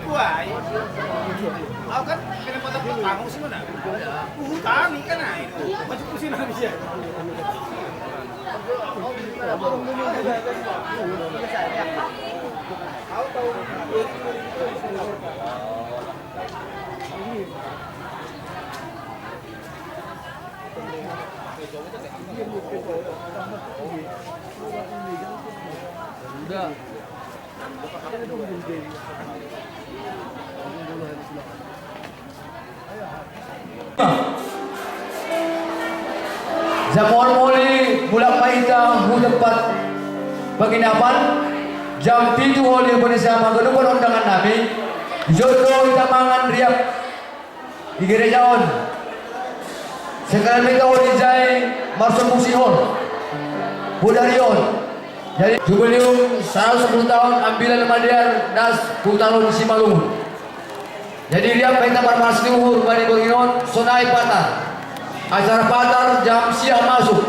Kuai, aku kan kena potong kamu sih mana? Kami kan itu, macam pusing habis ya. Udah. Zaman mulai bulan Maita tempat penginapan jam 7 oleh Indonesia Magalupan undangan Nabi jodoh kita mangan riak di gereja on sekarang kita oleh Jai Marsum Musihon Budarion jadi jubileum 110 tahun ambilan Madiar das Putalon Simalungun jadi riak kita marmas luhur bani bengion sonai patar acara patar jam siang masuk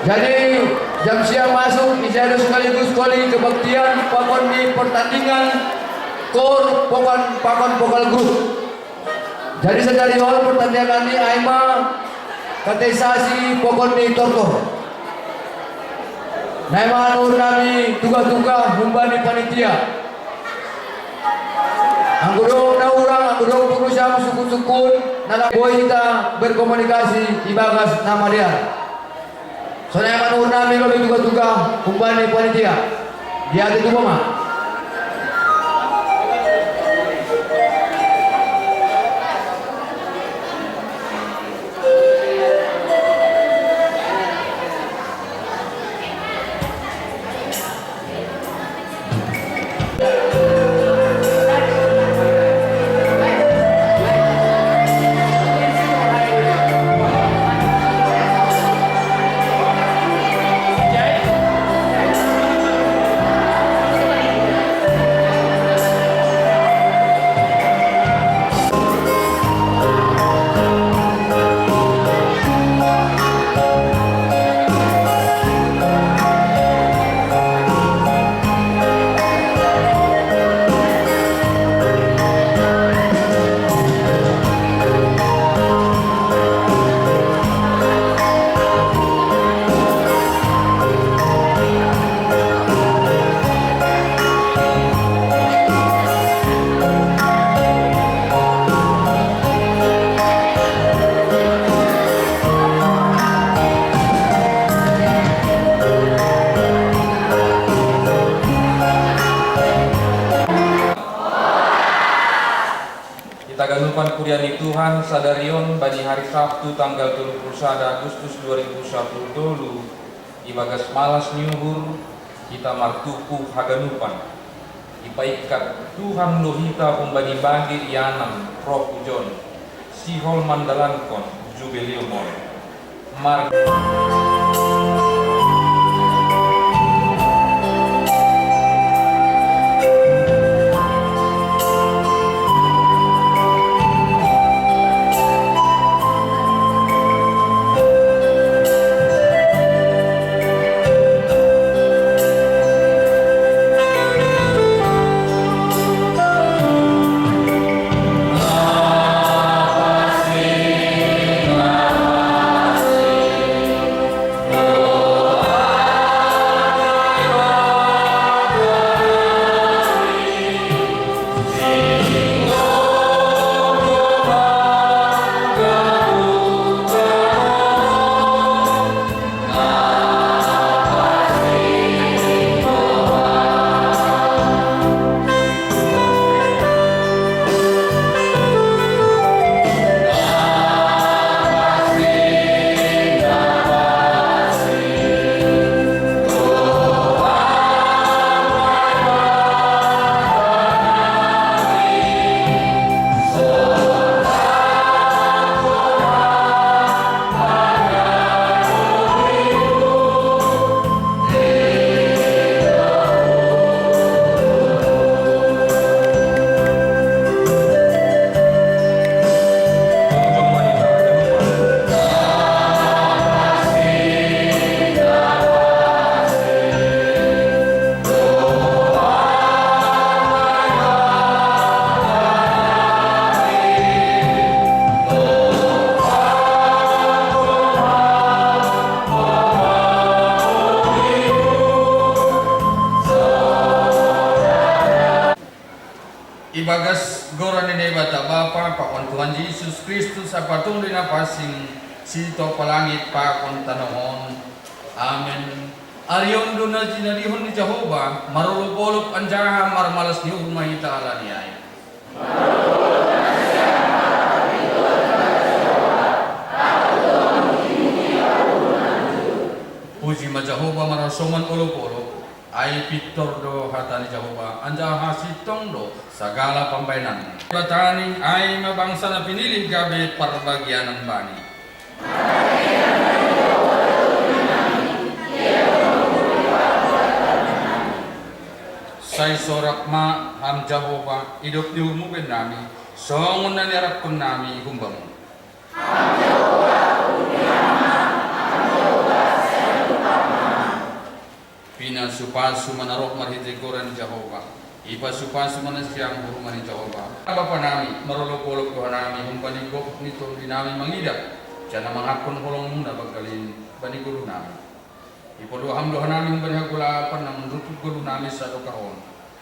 jadi jam siang masuk ijazah sekaligus kali kebaktian pakon di pertandingan kor pakon vokal grup jadi sedari hal pertandingan ini Aima kateisasi pakon di tortor Naima nur nami tugas-tugas humbani panitia anggurung na urang anggurung pengusaha sukun-sukun nalaboy kita berkomunikasi ibagas nama dia soalnya manur nami kalau tugas-tugas kumpani panitia dia itu mama Tagalupan Kuriani Tuhan Sadarion bagi hari Sabtu tanggal 31 Agustus 2010 ibagas malas nyuhur kita martupu haganupan ipaikat Tuhan lohita pembagi-bagi ianam Prof. John Sihol Mandalankon Jubileumon Mar Ibagas goran ni bata Bapa pakon Tuhan Yesus Kristus sa patung dinapasing sito palangit pakon tanahon. Amen. Arion duna jinarihon ni Jehovah marulupolop anjaha marmalas ni umay ta'ala ni ay. Puji ma Jehovah marasoman ulupolop ay Victor do hata ni Jehovah anjaha sitong do segala pambainan. Batani ay mabangsa na pinili gabi parbagian ng bani. Say sorak ma ham Jehovah hidup di umukin nami songon na niarap kun nami humbang. Pina supasu manarok marhiti koran Jehovah. Ipa supasu manasiang hurumani Jehovah. Bapa nami marulok-ulok Tuhan nami humpanigok nito di nami mangidap. Jana mangakon holong muna bagalin banigulu nami. Ipodo hamdo nami humpanihagulapan na menrutuk gulu nami sa dokahon.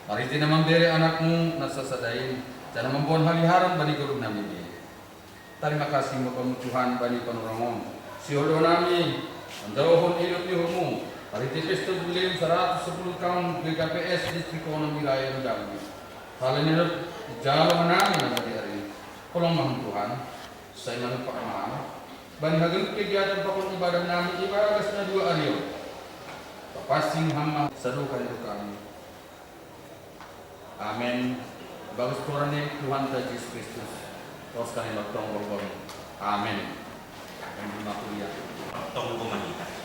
Marhiti naman bere anakmu nasasadain. Jana membuat haliharan banigulu nami di. Terima kasih Bapak Tuhan bani panurangon. Sihodo nami menjauhon hidup di humu. Pariti Kristus beliau 110 tahun BKPS distrik ekonomi wilayah Jambi. Hal ini jalan menami nanti hari ini. Tolong mohon Tuhan, saya menumpah maaf. Bani hagen kegiatan pakon ibadah nami ibadah kesana 2 hari. Pasing hamba sadukan itu kami. Amin. Bagus Tuhannya Tuhan Yesus Kristus. Terus kami bertong bergol. Amin. Terima kasih. Tunggu manita.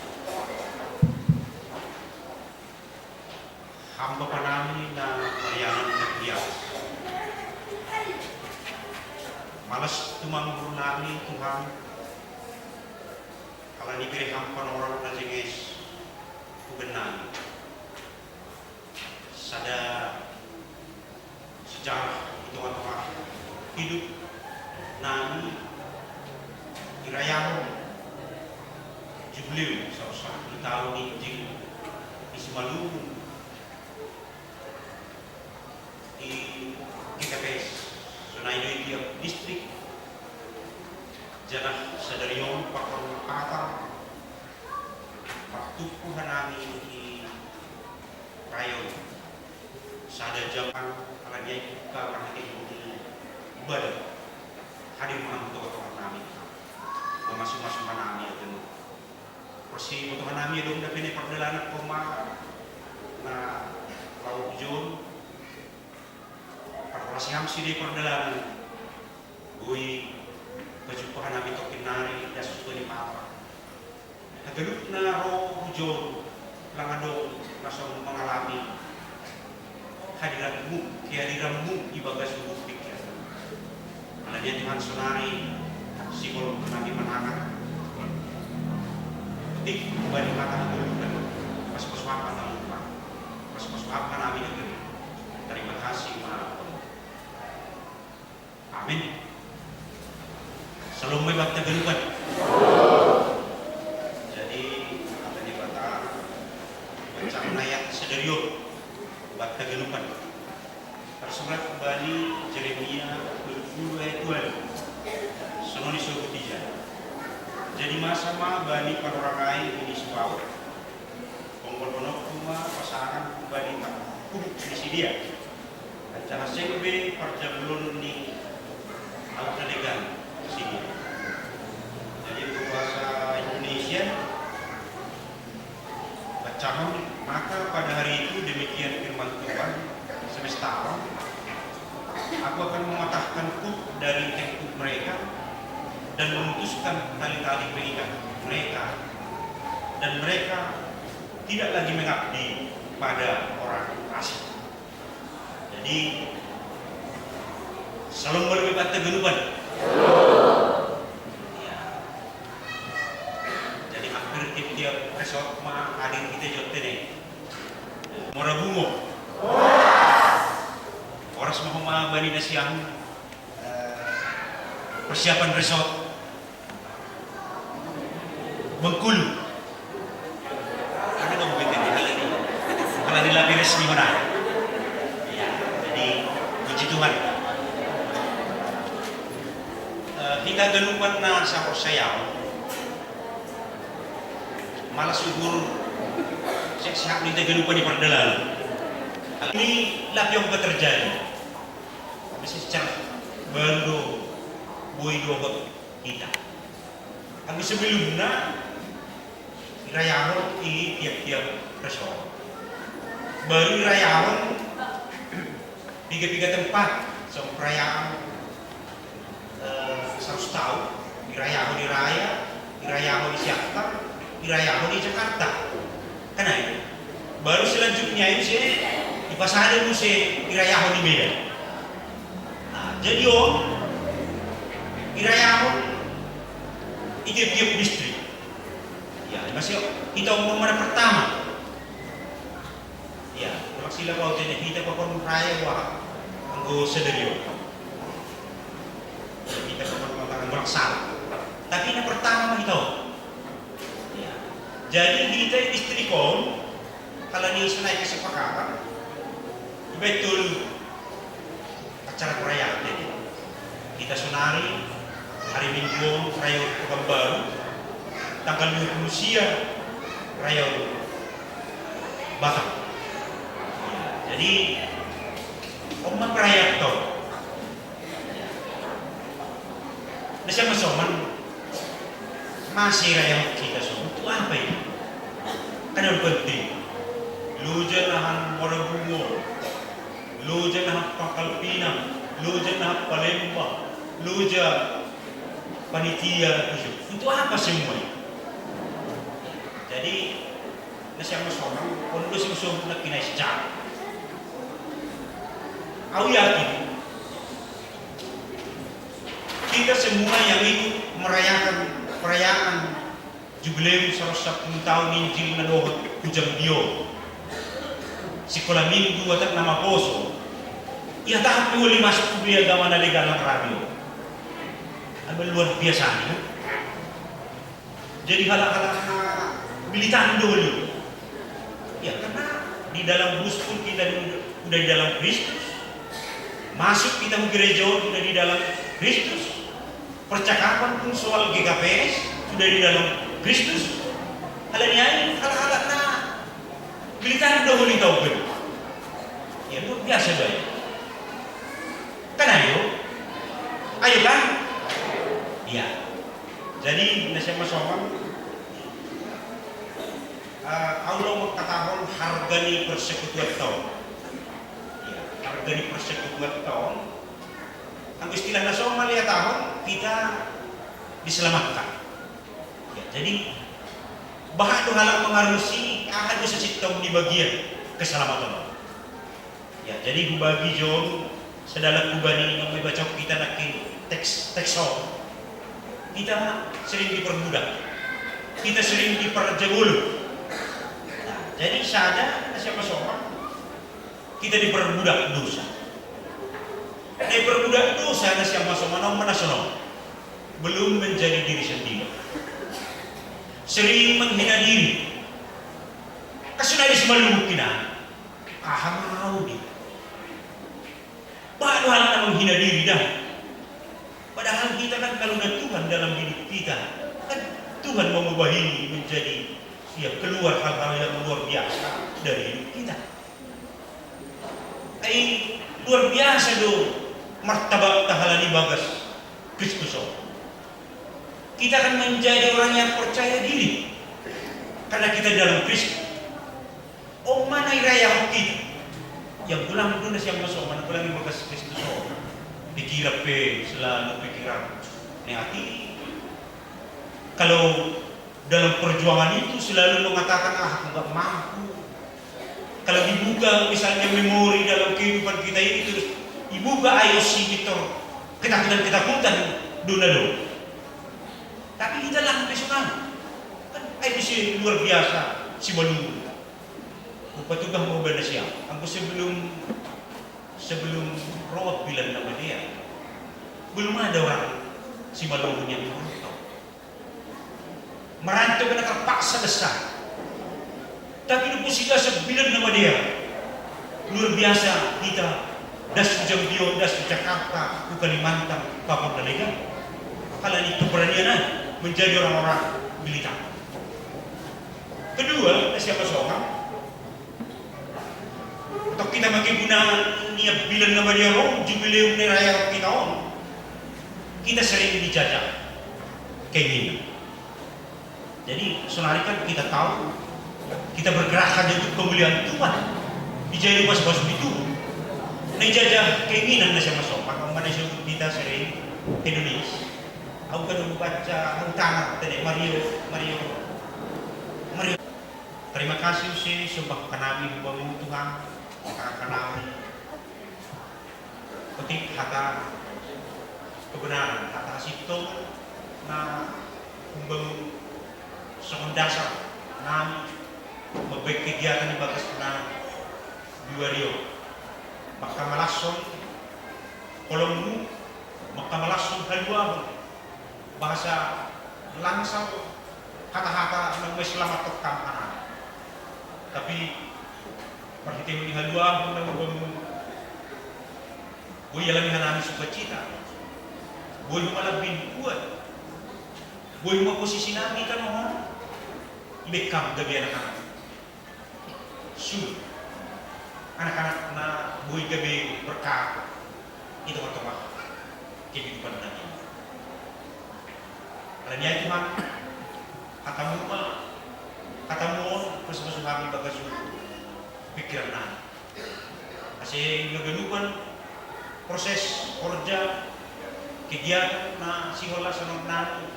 Hamba pa namin na mariangan nagbiyak. Malas tumanggol namin Tuhan. Kalau diberi hampan orang na jengis tugan namin. Sada sejarah itu apa hidup namin irayawan jubileu sa tahun ini isimalubong di KPS Sunaido tiap distrik janah sadarion pakon kata paktukuhan namin di rayon sada jaman kalanya buka perhatian di ibadah hadir mengambil namin memasuk-masuk namin itu persi untuk namin dong dapat perjalanan koma na laut John Parasi hamsi di perjalanan, gue kejumpahan nabi tokinari dan sesuatu apa. Nagaluk na roh hujon langado langsung mengalami kehadiranmu di bagas tubuh pikir. Alanya Tuhan sonari sikol nabi menangan. Ketik kembali mata nagaluk pas apa nabi pas apa nabi nagaluk. Terima kasih maaf. Amin. Selalu membakta gelupan. Jadi katanya bata baca ayat sederion bakta gelupan. Tersurat kembali Jeremia 20 ayat 2. Sononi suku 3. Jadi masa ma bani panorangai ini sebab pengkolonok rumah pasangan kembali tak di dia. Cara sengbe perjabulun ni Alta legal sini. Jadi bahasa Indonesia bacakan maka pada hari itu demikian firman Tuhan semesta alam. Aku akan mematahkan kuk dari tengkuk mereka dan memutuskan tali-tali pengikat mereka dan mereka tidak lagi mengabdi pada orang asing. Jadi Salam berbebas tegeluban. Ya. Jadi hampir tiap resort mah hadir kita jotte nih. Mora bungo. Oras mau bani na siyang persiapan resort Bengkulu. Ano dong betul kalau nila beres di mana? Ya, jadi puji Tuhan. kita ganupan na sa sayaw. Malas siguro siya kita ganupan di perdalan. Ini lagi yang terjadi. Bisa secara baru boy dua kita. Ang sebelumnya irayawan ini tiap-tiap resort. Baru irayawan tiga tempat sama perayaan 100 tahun. Irayawan di Raya, irayawan di Siakta, irayawan di Jakarta. Karena itu baru selanjutnya ini sih di Pasaran sih irayawan di Medan. Nah, jadi irayawan tiap-tiap distrik. Ya, masih kita umum mana pertama. Ya, maksudnya kalau kita pakon raya wah, anggo sederio. Kita pakon mengatakan berasal. Tapi yang pertama kita. Ya, jadi kita istrikon kalau ini naik kesepakatan, betul acara perayaan ini. Kita sunari hari Minggu raya Pekan Baru, tanggal 20 Sia raya Batak. Jadi umat raya itu nasi masoman masih raya kita semua itu apa ini? Karena penting lu jangan Morabungo, lu jangan Pangkal Pinang, lu jangan Palembang, lu jangan panitia itu untuk apa semua? Jadi nasi masoman kalau nasi masoman nak kena sejak. Aku yakin kita semua yang ikut merayakan perayaan jubileum 110 tahun Injil na Lohot Kujang Dio sekolah minggu atau nama poso ya tak boleh masuk ke agama na legal ng radio. Ano luar biasa nih. Jadi hal-hal militan dulu. Ya karena di dalam bus pun kita udah di dalam Kristus. Masuk kita ke gereja sudah di dalam Kristus. Percakapan pun soal GKPS sudah di dalam Kristus. Hal-hal na militan dahulu tahu kan? Ya luar biasa baik. Kan ayo kan? Iya. Jadi nasi masoman Allah mengatakan harga ni persekutuan tahun. Ya, harga ni persekutuan tahun. Ang istilah nasional ya tahun kita diselamatkan. Ya, jadi bahan halang mengarusi akan bisa tahun di bagian keselamatan. Ya, jadi bagi John sedalam kubani yang membaca kita nak teks kita sering dipermudah, kita sering diperjebul. Nah, jadi sadar siapa sopan kita dipermudah dosa. Dipermudah dosa siapa sopan nasional belum menjadi diri sendiri. Sering menghina diri. Kasunay di semalumog kina, mau di. Baru hal na menghina diri dah. Padahal kita kan kalau ada Tuhan dalam hidup kita, kan Tuhan mengubah ini menjadi keluar hal-hal yang luar biasa dari hidup kita. Luar biasa do martabat tahalani bagas Kristus. Kita akan menjadi orang yang percaya diri karena kita dalam Kristus. Mana iraya kita yang pulang dulu siapa masuk mana pulang bagas Kristus. Pikiran selalu pikiran hati. Kalau dalam perjuangan itu selalu mengatakan aku nggak mampu. Kalau dibuka misalnya memori dalam kehidupan kita ini terus dibuka IOC itu ketakutan dulu. Tapi kita lang personal kan IOC luar biasa si Balu. Upatugah mau benda siang. Aku sebelum Rob bilang nama dia, belum ada orang si Balungun yang merantau kena terpaksa besar. Tapi itu sudah sebilang nama dia, luar biasa kita das Jambi, das Jakarta, Kalimantan, Papua Nalaga. kalian itu keberanian menjadi orang-orang militer. Kedua, siapa seorang atau kita bagi gunaan niat bilang nama dia roh jubileum raya kita on, kita sering dijajah keinginan. Jadi sonari kan kita tahu kita bergerak hanya untuk kemuliaan Tuhan. Dijadi pas-pas itu, dijajah keinginan nasi masuk. Maka mana sebut kita sering Indonesia. Aku kan membaca utama tadi Mario. Terima kasih sih sumpah kanami bangun Tuhan, maka kanami ketik kata kebenaran, kata sipto na membangun soal dasar nami membuat kegiatan di bagas na dua Rio, maka malason kolommu, maka malason halua bahasa langsung kata-kata yang selamat tekam anak. Tapi perhatian di halua membangun boy alam hanami sukacita, boy malabin kuat, boy mo posisi nami kan mo ibekam gabi anak-anak. Su anak-anak na boy gabi berkah itu matang kehidupan nabi. Alam niya Tuhan, katamu pas-pas kami bagas pikiran na. Kasi nagalupan proses kerja kegiatan na sihola sa nang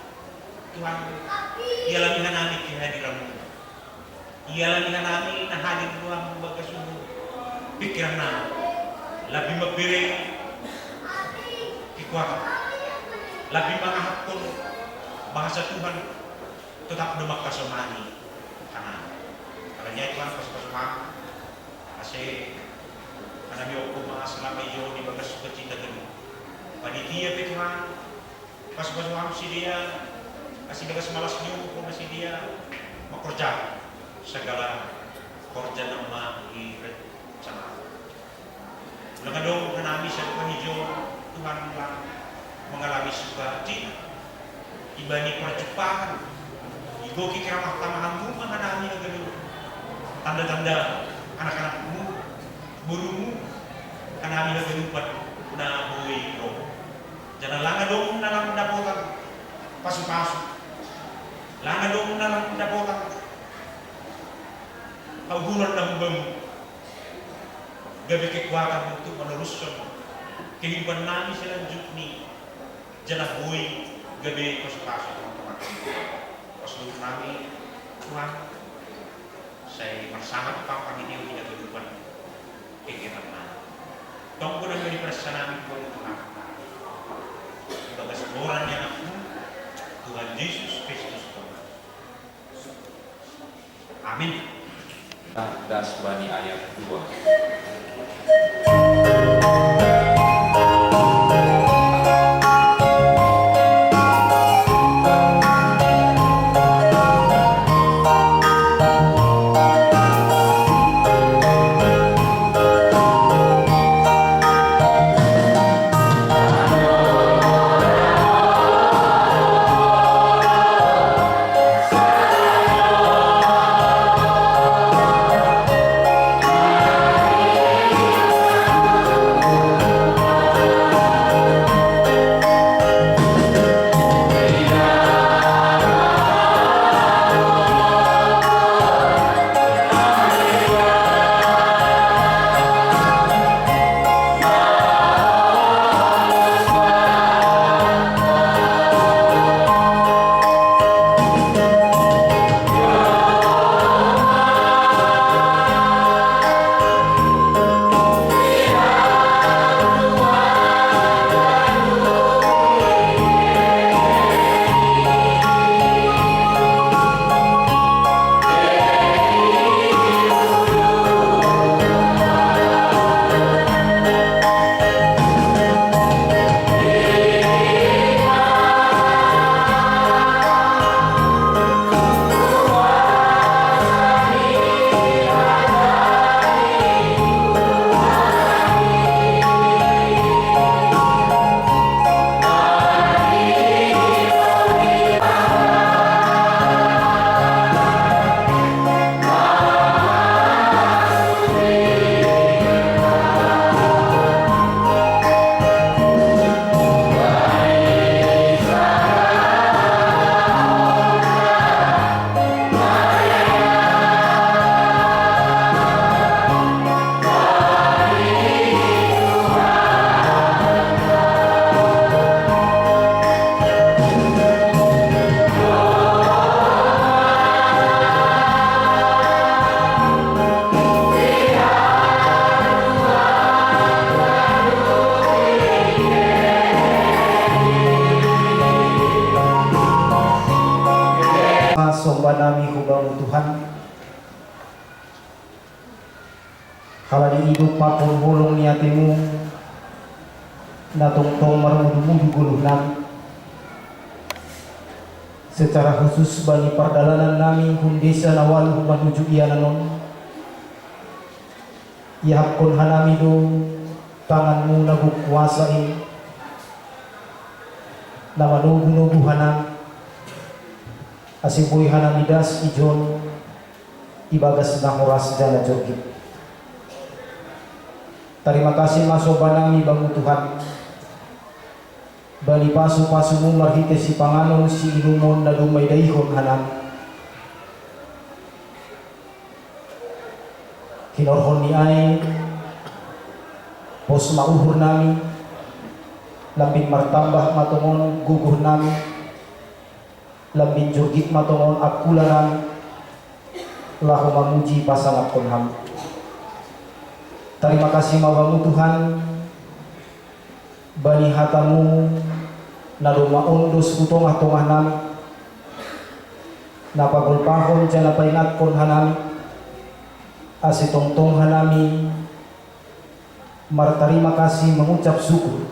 Tuhan ialami namin kehadiranmu. Ialami namin na hadir Tuhan bagas pikiran na. Labing magbiring kekuatan. Labing mga hapon bahasa Tuhan tetap demak kasomani karena Tuhan pas-pas kasi karena bioko mga selama iyo di bagas sukacita gani panitia pe Tuhan pas-pas si dia kasi bagas malas niyo kung si dia makorja segala korja ng mga irencana ulang adong nanami sa Tuhan iyo Tuhan lang mengalami sukacita ibani percepatan igoki keramah tamahanmu mengenami agak tanda-tanda anak-anakmu burumu kanami agak lupa na buwi ko jangan langa dong nalang dapotan pasu-pasu langa dong nalang dapotan paugunan ng bang gabi kekuatan untuk meneruskan kehidupan namin selanjut ni jangan buwi gabi pasu-pasu teman-teman. Pasu kami Tuhan, saya bersama Pak ini punya kehidupan kegiatan mana. Tunggu dan beri perasaan kami Tuhan. Bagas orang yang aku Tuhan Yesus Kristus Tuhan. Amin. Das Bani ayat 2. halani hidup mapun hulung niatimu na tungtong marumudu-mudu guluh nami. Secara khusus bani perdalanan nami hundesa nawal menuju iananon. Yahapkun hanami do tanganmu naguk kuasai na manubu-nubu hanam asiboy hanamidas ijon ibagas na horas jala jogit. Terima kasih masoba nami bangu Tuhan. Bali pasu-pasumu marhite si panganon si inumon na dumay daihon hanam. Kinorhon ni ay pos mauhur nami lambing martambah matongon guguh nami lambing jogit matongon akula nami lahu mamuji pasangat konham. Terima kasih mawamu Tuhan bani hatamu na lumaon dos utong-atong nami napagulpahon dyan na paingatkon hanami asitongtong hanami martarima kasih mengucap syukur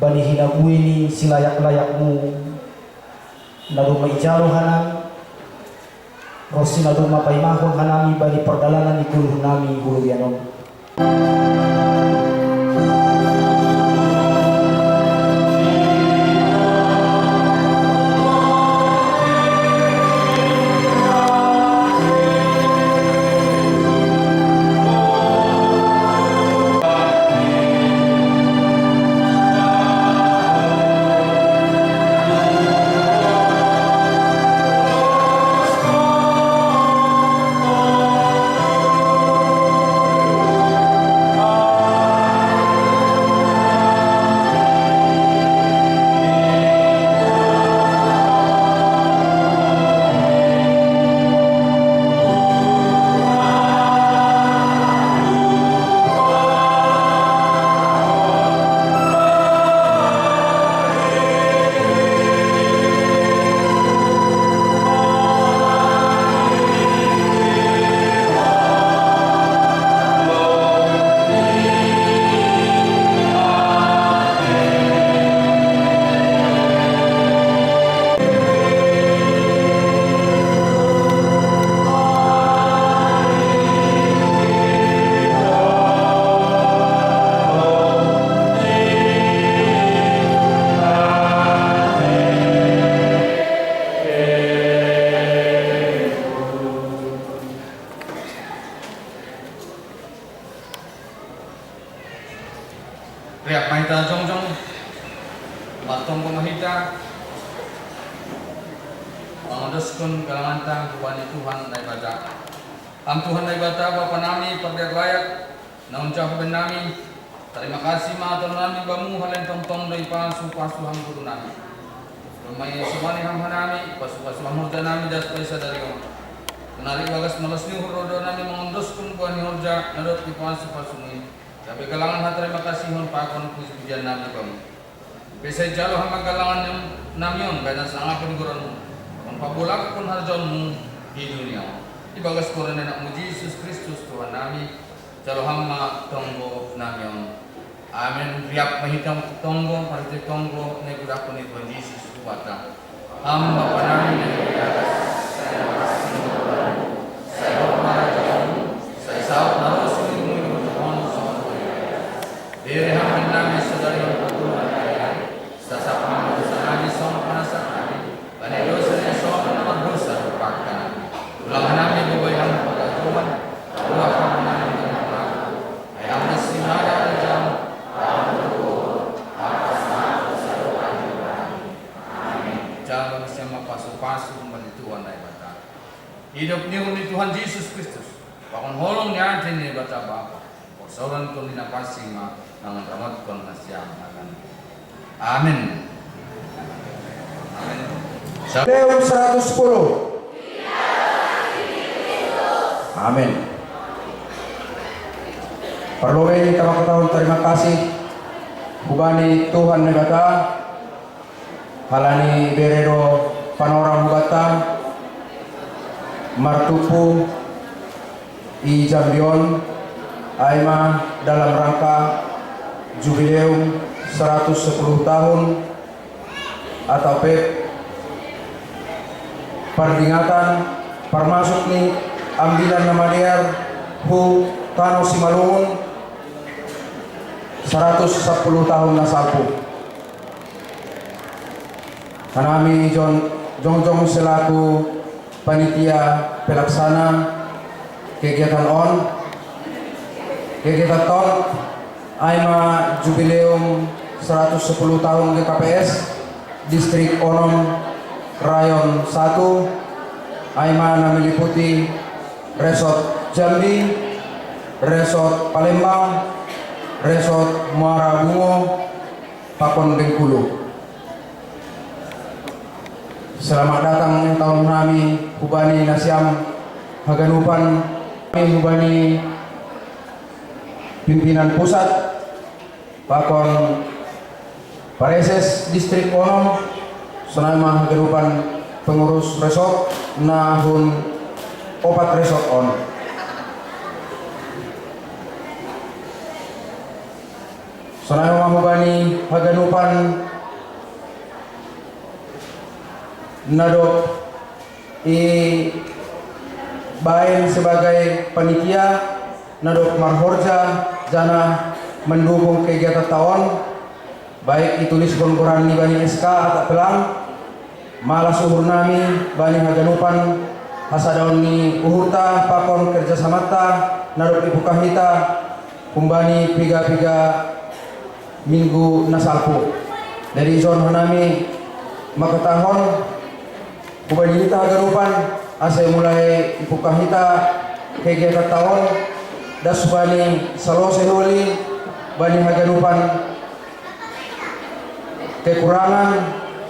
bani hinagui ni silayak-layakmu na lumaijalo hanami rosi na lumapaimahon hanami bani perdalanan di kuluh nami huluyanon. Riak mahita jongjong matong pemahita mangondoskeun kalangan tang kubani Tuhan na ibadah. Am Tuhan na ibadah Bapa nami perdiak layak na uncap nami. Terima kasih matur nami bamu halen tong-tong dari pasu-pasu ham guru nami. Rumai sumani ham hanami pasu-pasu ham hurda nami das paisa dari kamu. Kenari bagas malas ni hurdo nami mangondoskeun kubani hurja nadot di pasu-pasu ni. Tapi kalangan ha terima kasih hon pakon puji-pujian nami kamu. Bisa jalo hama kalangan yang namion kaya sangat peniguranmu. Hon pabulak pun harjonmu di dunia. Ibagas koran anakmu Yesus Kristus Tuhan nami. Jalo hama tonggo namion. Amin. Riap mahitam tonggo, parite tonggo negudak pun Tuhan Yesus Tuhan. Hamba panami negudak. Saya masih mengurangi. Saya hormat kamu. Saya saut narus. Diri hamil nami saudari yang bertuhan kaya sasapang dosa nami sama panasa nami bani dosa yang sama nama dosa berpakaian ulangan nami bubay ham pada Tuhan dua kamu nami dengan aku ayam nasi nada jam kamu berdoa atas nama dosa doa amin. Jangan bersama pasu-pasu kembali Tuhan naik bata hidup ni undi Tuhan Yesus Kristus pakon holong ni antin ni bata bapa sauran kau dina pasing ma nangan ramat kon nasyam akan. Amin. Amin. Deum 110. Amin. Perlu kita ketahuan terima kasih hubani Tuhan negata halani berero panorama hubata martupu i Jambion Aima dalam rangka jubileum 110 tahun atau PEP peringatan permasuk ni ambilan nama liar hu Tano Simalungun 110 tahun nasalpu. Kami Jongjong selaku panitia pelaksana kegiatan kegiatan TON Aima Jubileum 110 tahun GKPS Distrik Onom Rayon 1 Aima meliputi Resort Jambi, Resort Palembang, Resort Muara Bungo, Pakon Bengkulu. Selamat datang tahun kami Hubani Nasiam Haganupan, kami Hubani pimpinan pusat Pakon Pareses Distrik Onom, Sonama Haganupan pengurus resort nahun opat resort on. Sonama Hubani Haganupan nadok bain sebagai panitia nadok marhorja jana mendukung kegiatan tahun baik ditulis Quran ni bani SK atau pelang malas uhur nami bani Haganupan hasadaun ni uhurta pakon kerjasamata nadok ibu kahita kumbani piga-piga minggu nasalpu dari zon hanami maka tahun Kubani kita Haganupan asal mulai buka kita kegiatan tahun das bani salose holi bani Haganupan kekurangan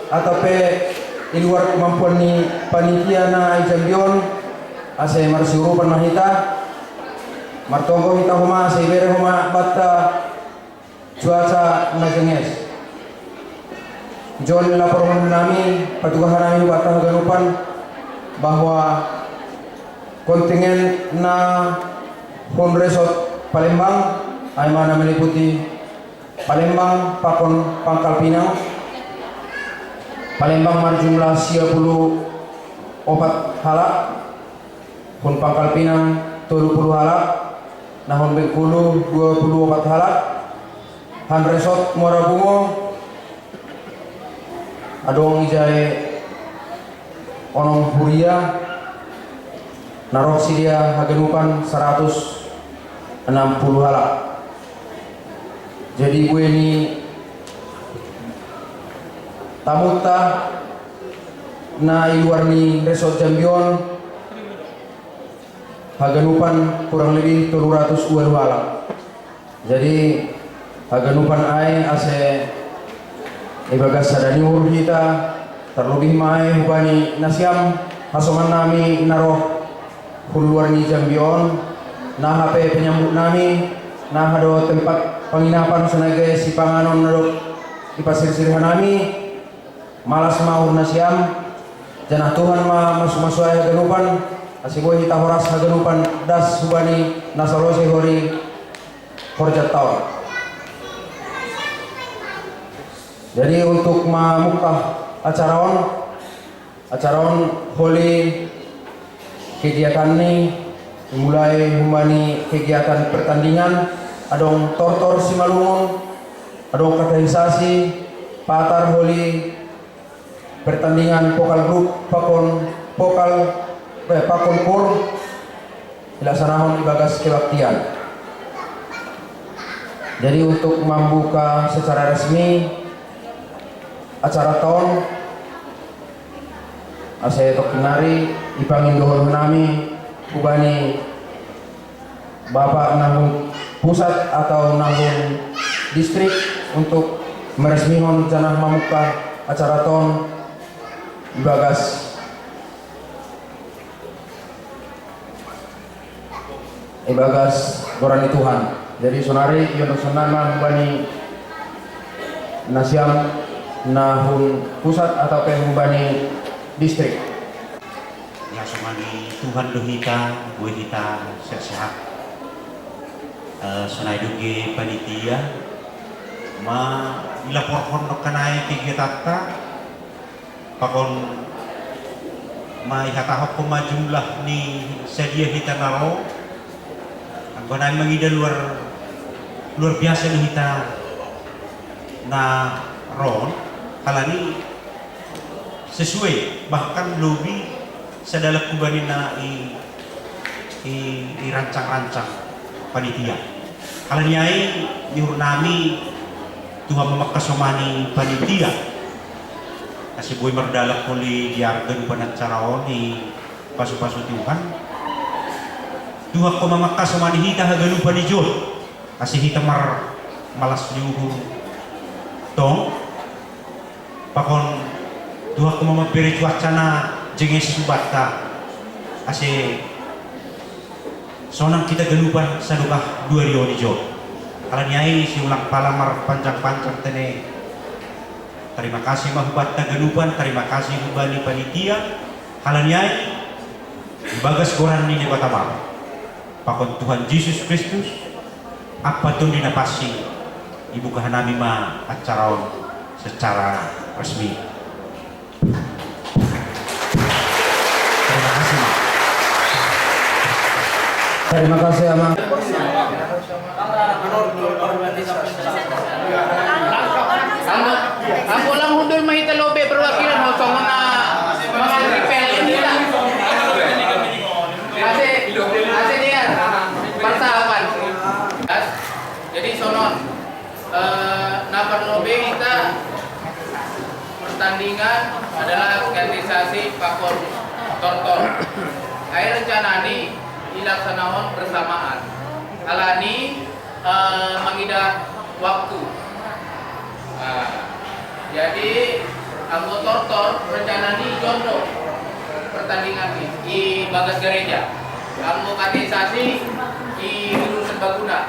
atau di luar kemampuan ni panitia na Jambion asal marsurupan mahita martonggo hita huma sebere huma batta cuaca na jenges. John laporan kami petugas kami Batak Haganupan bahwa kontingen na Home Resort Palembang Aimana meliputi Palembang Pakon Pangkal Pinang Palembang marjumlah 34 halak Hon Pangkal Pinang 30 halak Nahon Bengkulu 24 halak Han Resort Muara Bungo adong ijai onong huria narok sidia Haganupan 160 halak. Jadi gue ini tamuta na iluar ni Resort Jambion Haganupan kurang lebih 300 halak. Jadi Haganupan ai ase ibagas sadani huruf kita terlebih mai hubani nasiam hasoman nami naroh keluar ni Jambion nah HP penyambut nami nah ada tempat penginapan senagai si panganon narok di pasir sirhan nami malas mau nasiam janah Tuhan ma masuk Haganupan asiboy kita horas Haganupan das hubani nasalose hori horjat tahun. Jadi untuk memukah acara holi kegiatan ini mulai humani kegiatan pertandingan adong tortor Simalungun adong kategorisasi patar holi pertandingan pokal grup pakon kur dilaksanakan ibagas kebaktian. Jadi untuk membuka secara resmi acara tahun saya tokinari ipangin dohon nami kubani bapak nanggung pusat atau nanggung distrik untuk meresmikan janah membuka acara tahun ibagas gorani Tuhan. Jadi sonari yon sonama kubani nasiam nahun pusat atau penghubani distrik. Nah, kasumani Tuhan lohita gue hita sehat-sehat sunai duge panitia ma ilaporhon no kanai kigitata pakon ma ihatahop ko ma jumlah ni sedia hita naro ang kanai mangida luar biasa ni hita na ron kalani sesuai bahkan lebih sedalap kubani na i rancang-rancang panitia kalanyai nyuruh nami Tuhan memakasomani panitia kasi boy merdalak kuli diargan panacaraon ni pasu-pasu Tuhan Tuhan ko memakasomani hita hagalu panijol kasi hita malas liuhur tong pakon Tuhan ko mamapiri cuaca na jengis subat ka kasi sonang kita gelupan sa lukah 2 rio ni Jo kalanyai si ulang palamar panjang-panjang tene terima kasih mahubat ta gelupan terima kasih hubani panitia kalanyai bagas goran ni Batamar pakon Tuhan Yesus Kristus apa tuh dinapasi ibu kahanami ma acaraon secara resmi. Terima kasih Ama. Ako lang hundol mahita lobe perwakilan ho sa mga repel ini lang. Kasi dia pertahapan. Jadi sonon napar lobe kita pertandingan adalah organisasi pakon tortor. Air rencana ini dilaksanakan bersamaan. Alani mengidah waktu. Jadi anggota tortor rencana ini jondo pertandingan ini di bagas gereja. Anggota organisasi di Gunung Serbaguna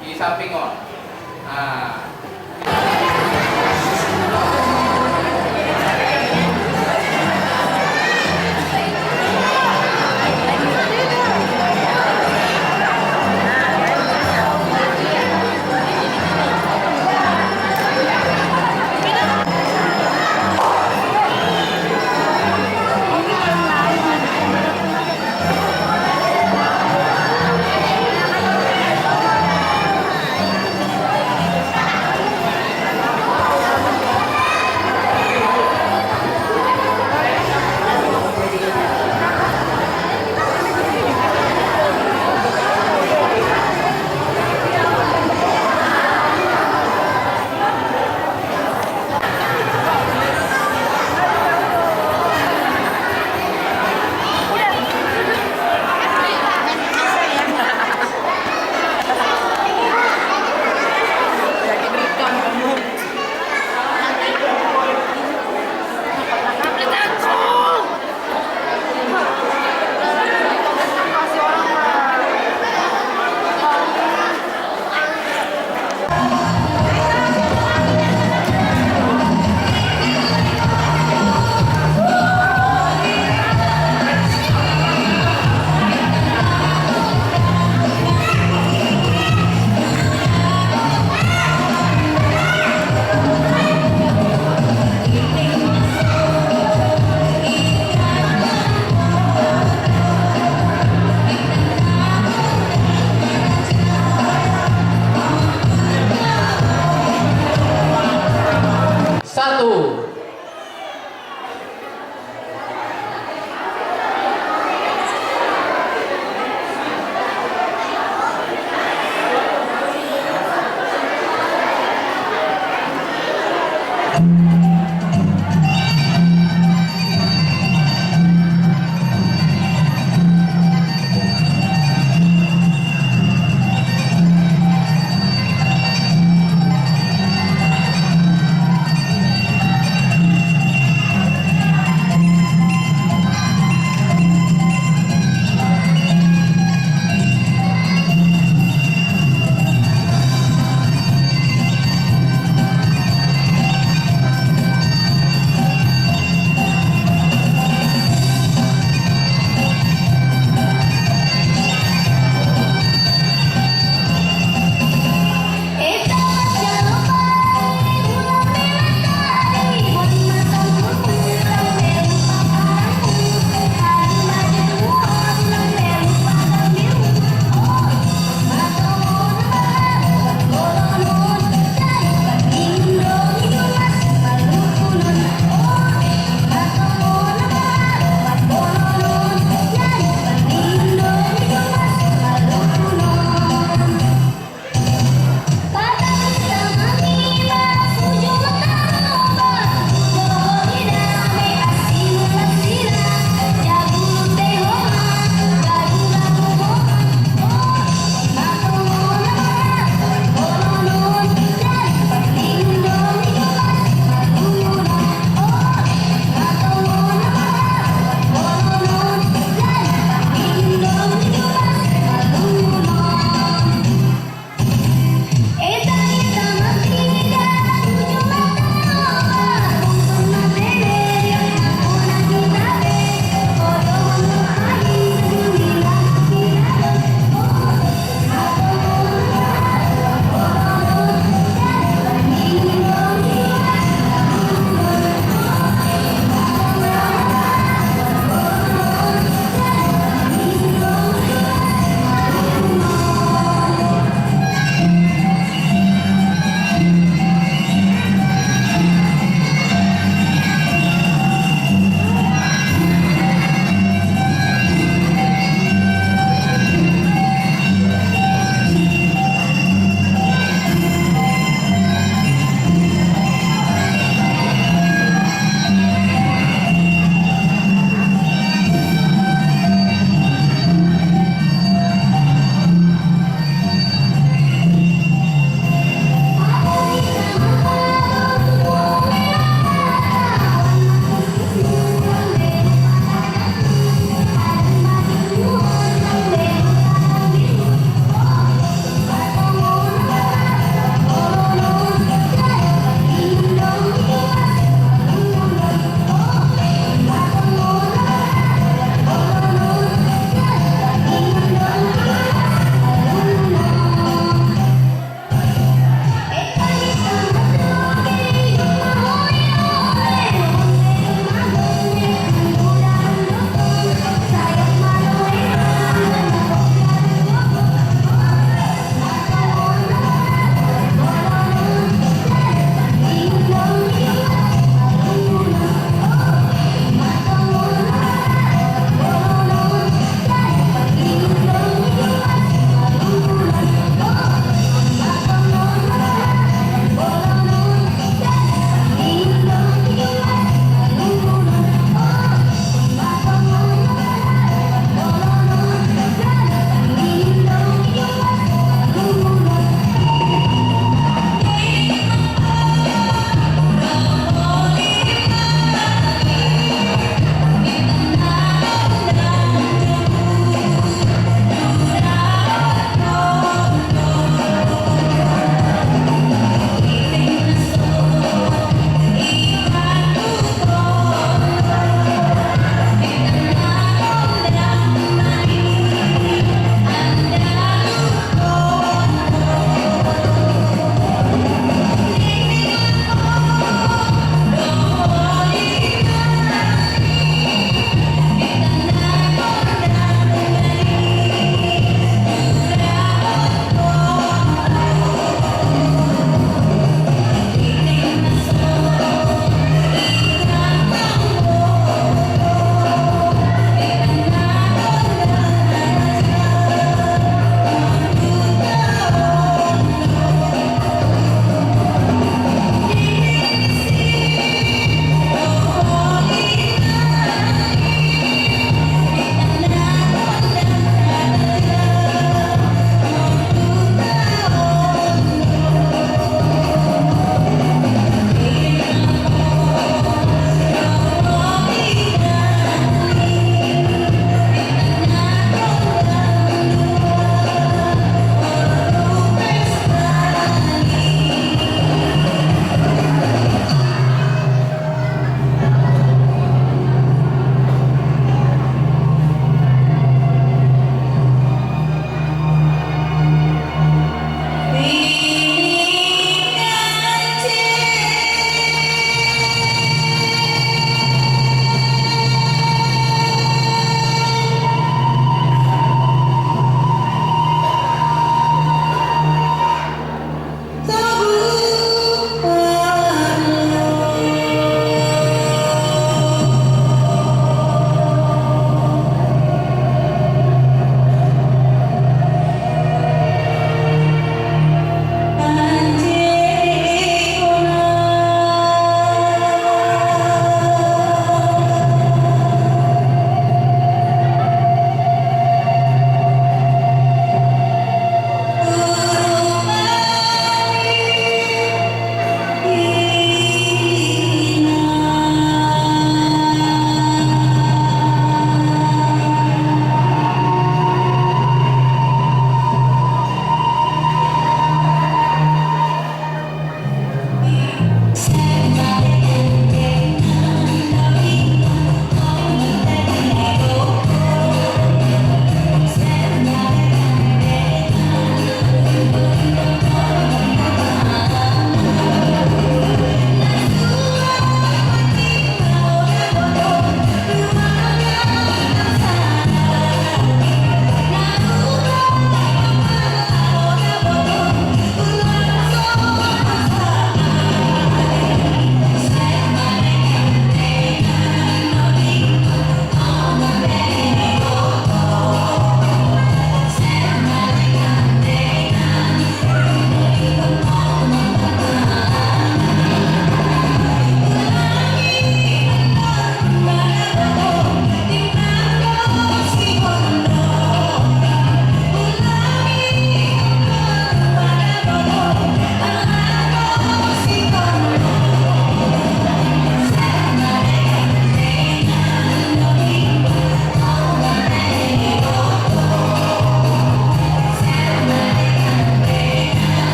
di Sampingon.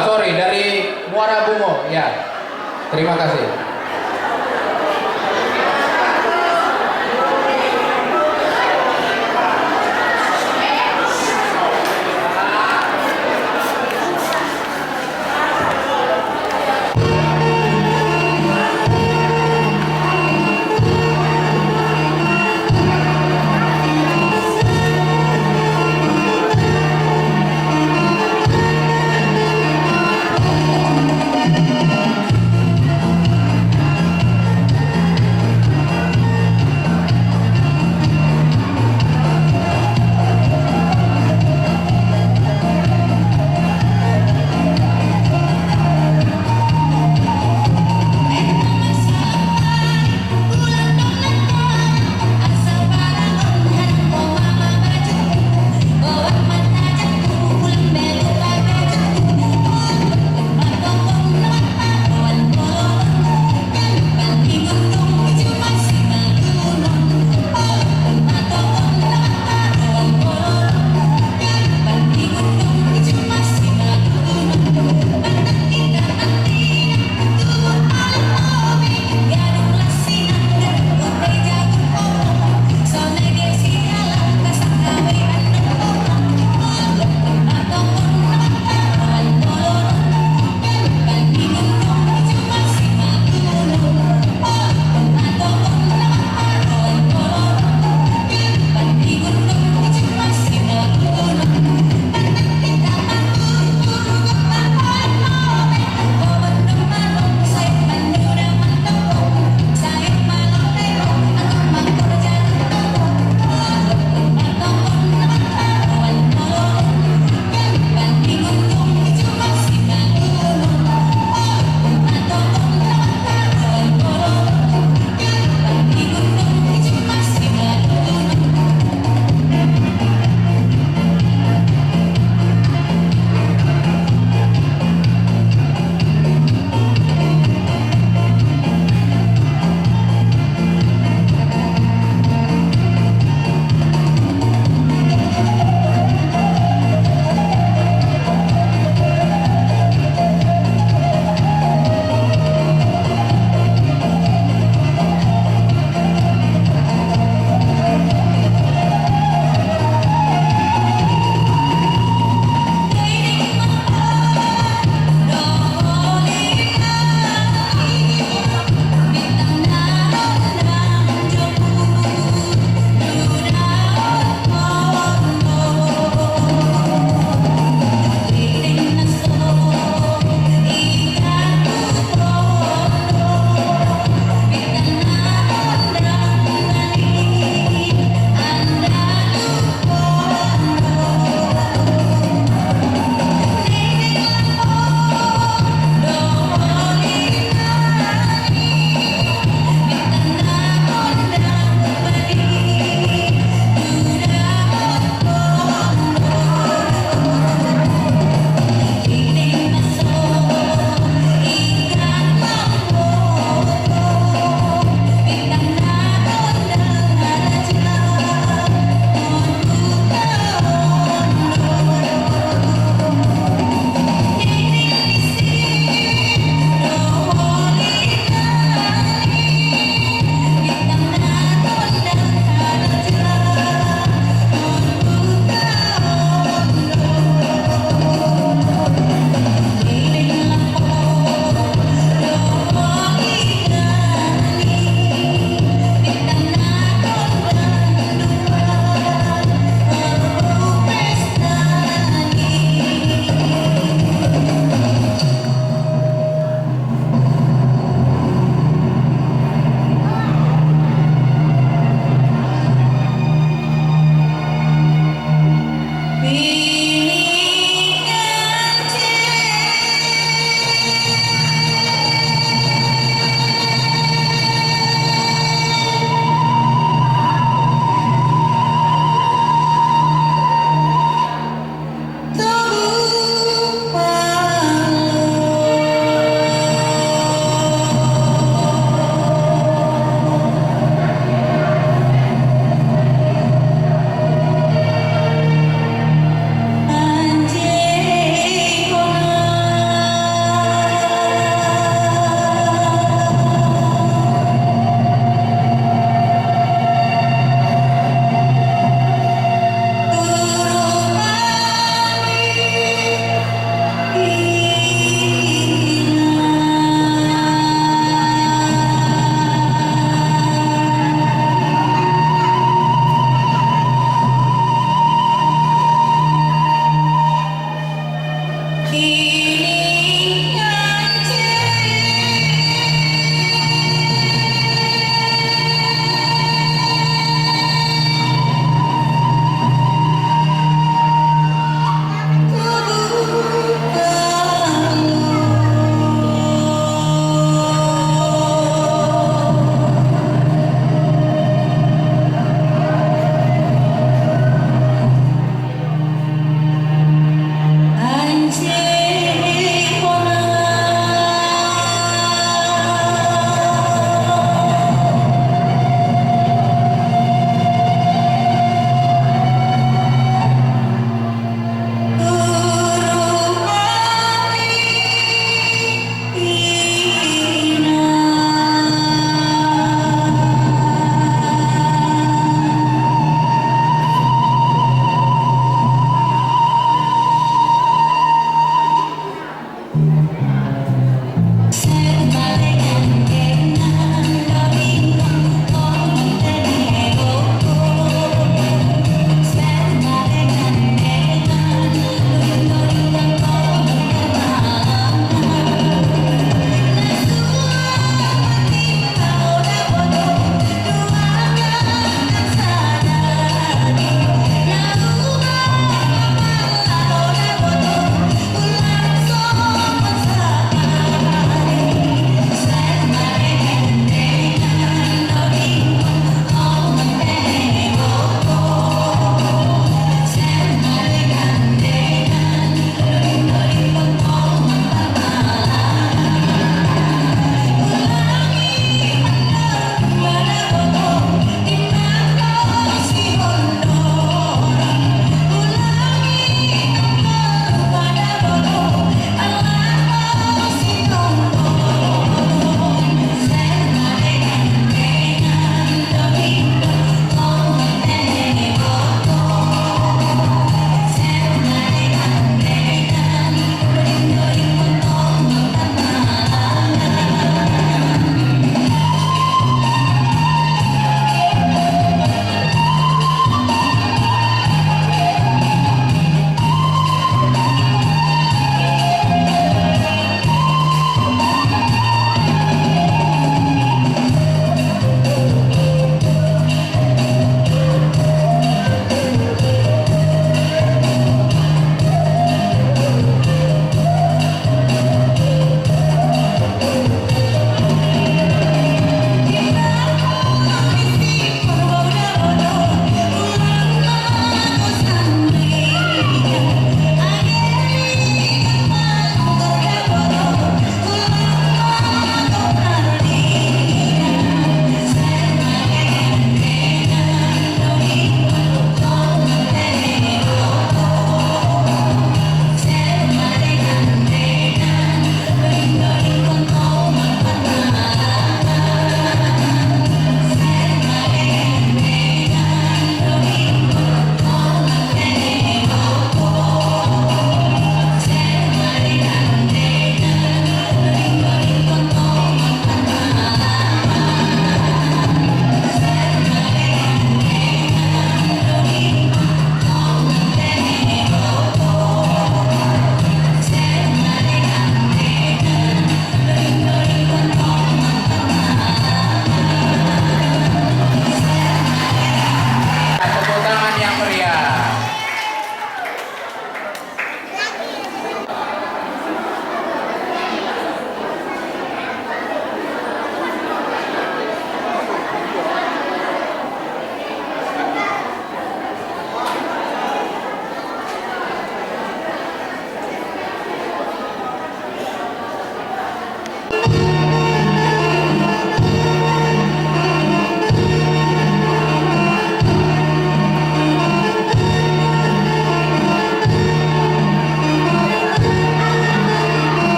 sorry, dari Muara Bungo. Ya, terima kasih.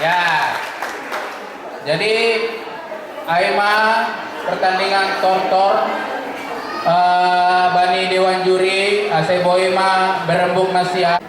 Ya. Jadi Aima pertandingan tortor Bani Dewan Juri Ase Boima berembuk nasihat.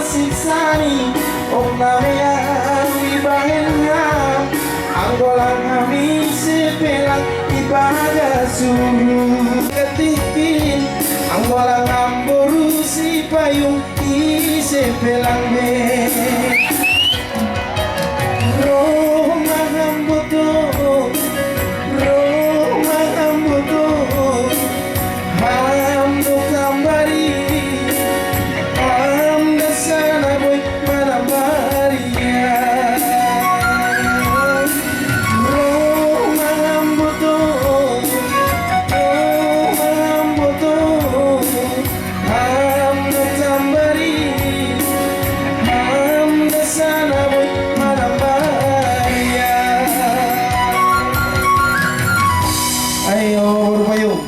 siksani Omnamean wibahengam Anggolang kami sepelang ibadah suruh ketikin Anggolang amboru si payung i sepelang be Roma hamboto Roma hamboto Hamdo kambari Hamda sana boy manamaria Roma hamboto Roma hamboto Hamdo kambari Hamda sana boy manamaria Ayo berpayung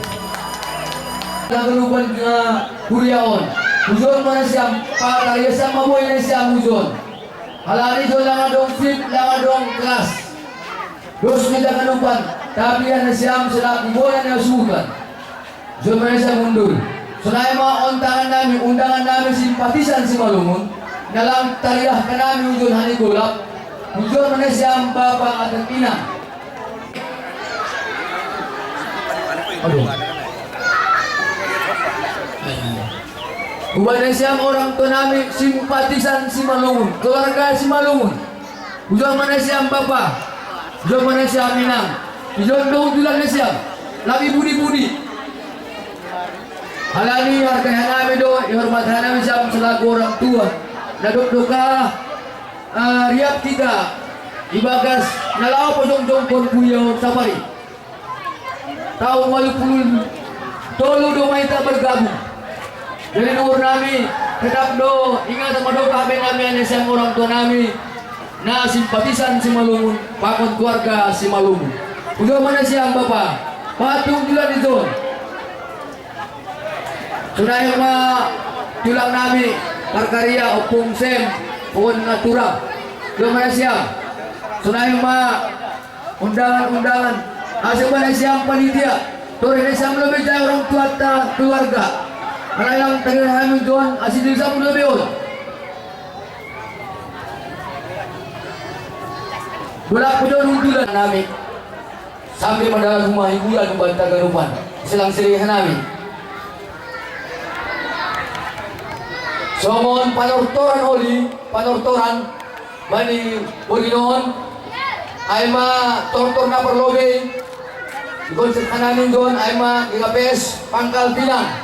Nagulupan nga Huryaon. Hujon mo na siyang pakarya sa mabuhay na siyang hujon. Halani doon lang adong flip, lang adong class. Dos nila kanupan, tapian na siyang sila kibuhan na sukan. Hujon mo na siyang mundur. So na yung mga undangan namin simpatisan si Malumon. Nalang tariyah ka namin hujon hanigulap. Hujon mo na siyang baba at ang inang. Aduh. Kepada siang orang tua kami simpatisan si Malungun, keluarga si Malungun. Ujung mana siang bapa, ujung mana siang Minang, ujung dong tulang siang, lagi budi-budi. Halani harga kami do, hormat kami siang selaku orang tua. Naduk duka riap kita, ibagas nalau posong pon puyo safari. Tahun 80 tolu do maita bergabung. Jadi nomor kami tetap do ingat sama do kami yang siang orang tua kami na simpatisan si Malungun pakon keluarga si Malungun. Udah mana siang bapak patung juga itu Sunay mga tulang nami, karkarya o pungsem, o naturang. Lumana siya. Sunay mga undangan-undangan. Asa ba na siyang panitia? Tore na siyang lumit na orang tua at keluarga. Malayang tagal namin doon, asin din sa mga lumit. Wala po doon untulan namin. Sambil mendalam rumah hiburan membantah garupan. Selang sirihan namin. Somon panortoran oli, panortoran bani Panginoon ay tortor na perlobe. Konsep namin doon ay gigapes pangkal pinang.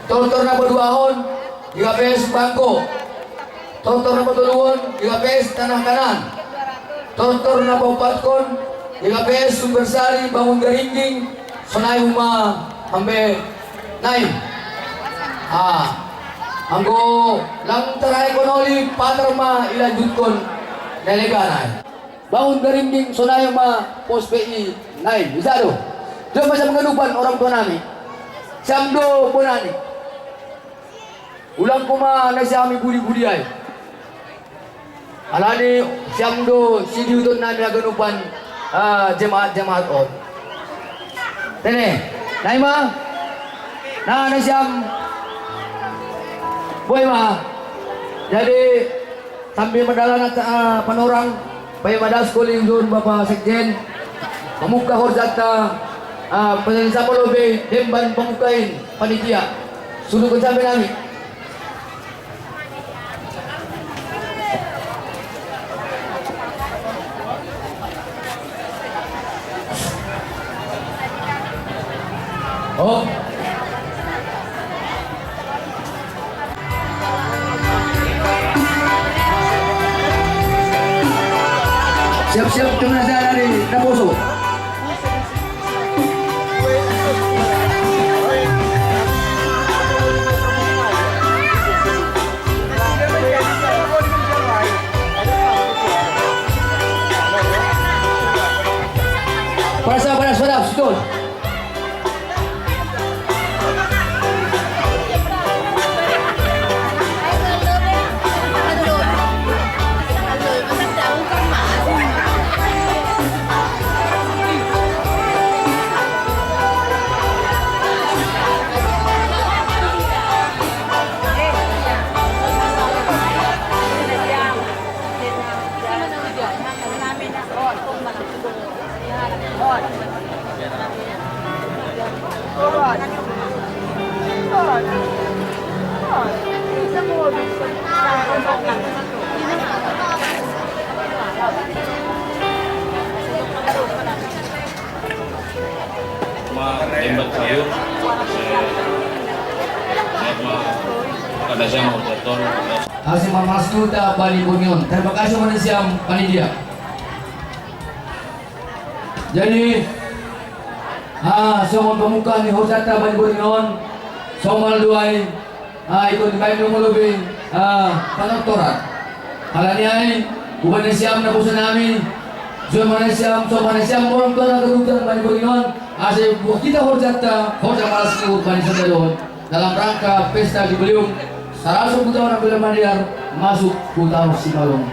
Tortor na paduahon, gigapes bangko. Tortor na patulungan, gigapes tanah kanan. Tortor na paupatkon, gigapes sumbersari bangun garingging. Sonay huma hambe naim. Anggo lang taray konoli paterma ilanjutkon neleganay. Bangun garingging sonay huma pos PI naim. Bisa do. Do macam mengadupan orang tua nami. Samdo punani. Ulang kuma na siya kami budi-budi ay. Alani siamdo sidi utun nami aganupan jemaat-jemaat on. Tene, naima, na siyam boy ma. Jadi sambil mendalan panorang bayi madas kuling dun Bapak Sekjen pemuka horjata penyelesaian polobe demban pemukain panitia suruh sampai nami. Oh. Siap-siap jenazah dari Naposo. Panas, betul. Tembak sayur pada saya mau beton Asim Maskuta Bali Bunyon. Terima kasih kepada siam panitia. Jadi semua pemuka ni horjata Bali Bunyon somal duai ikut baik nomor lebih panortoran. Halani ai bukan siam na puso nami. Somal siam orang tua na kedudukan Bali Bunyon. Asal kita horjata malas ke Bali Sendalon dalam rangka pesta di Beliung. Salah satu orang Beliung Mandar masuk ke Utara Simalung.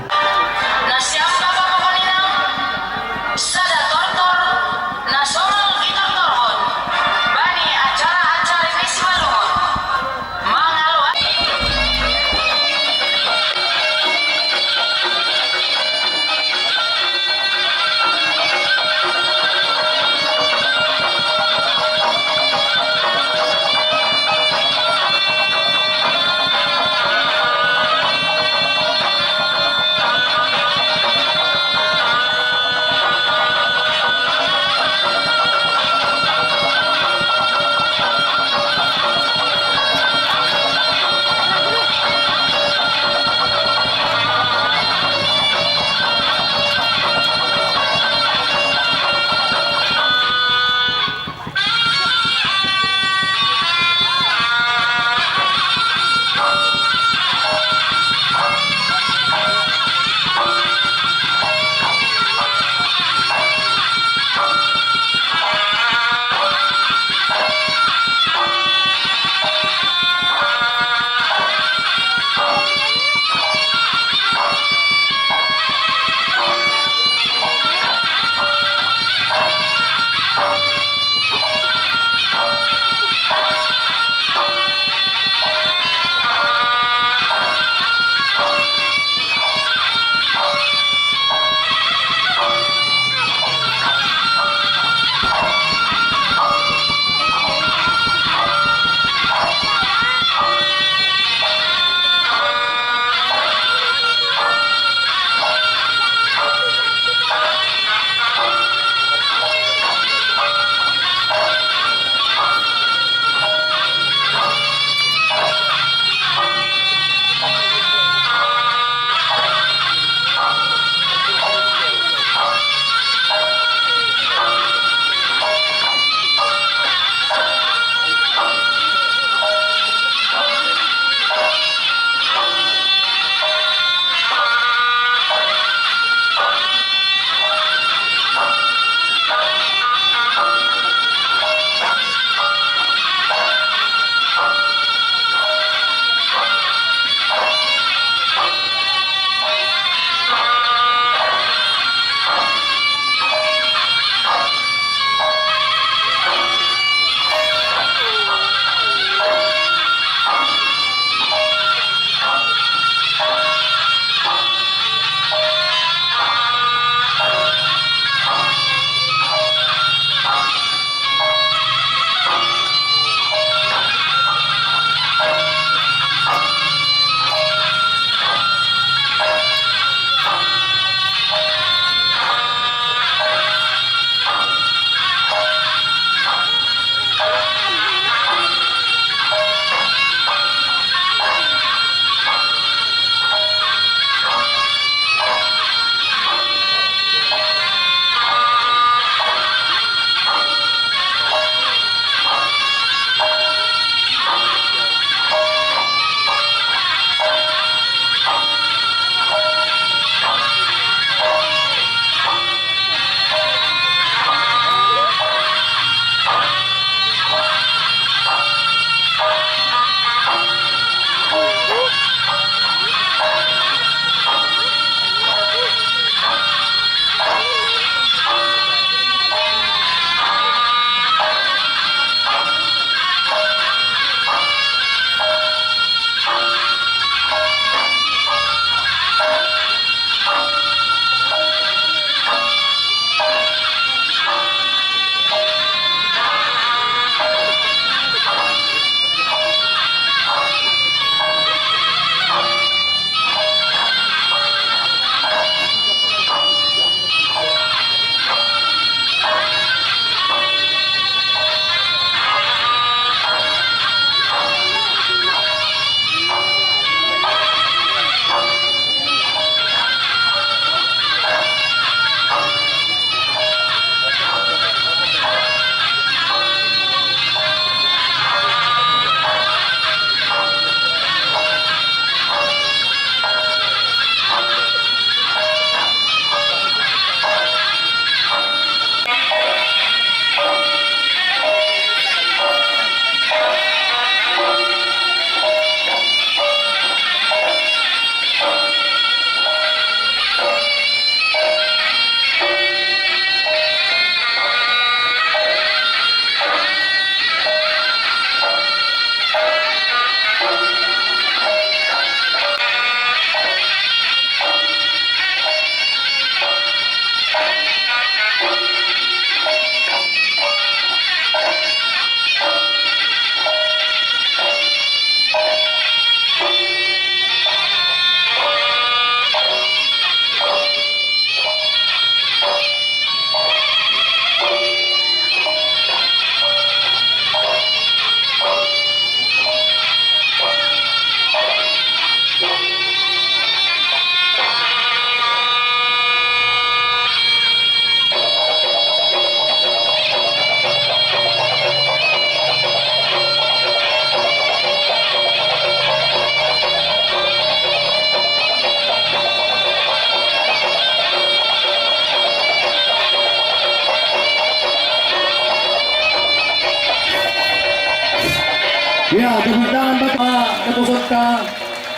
Dumundangan Bapak Napusot ka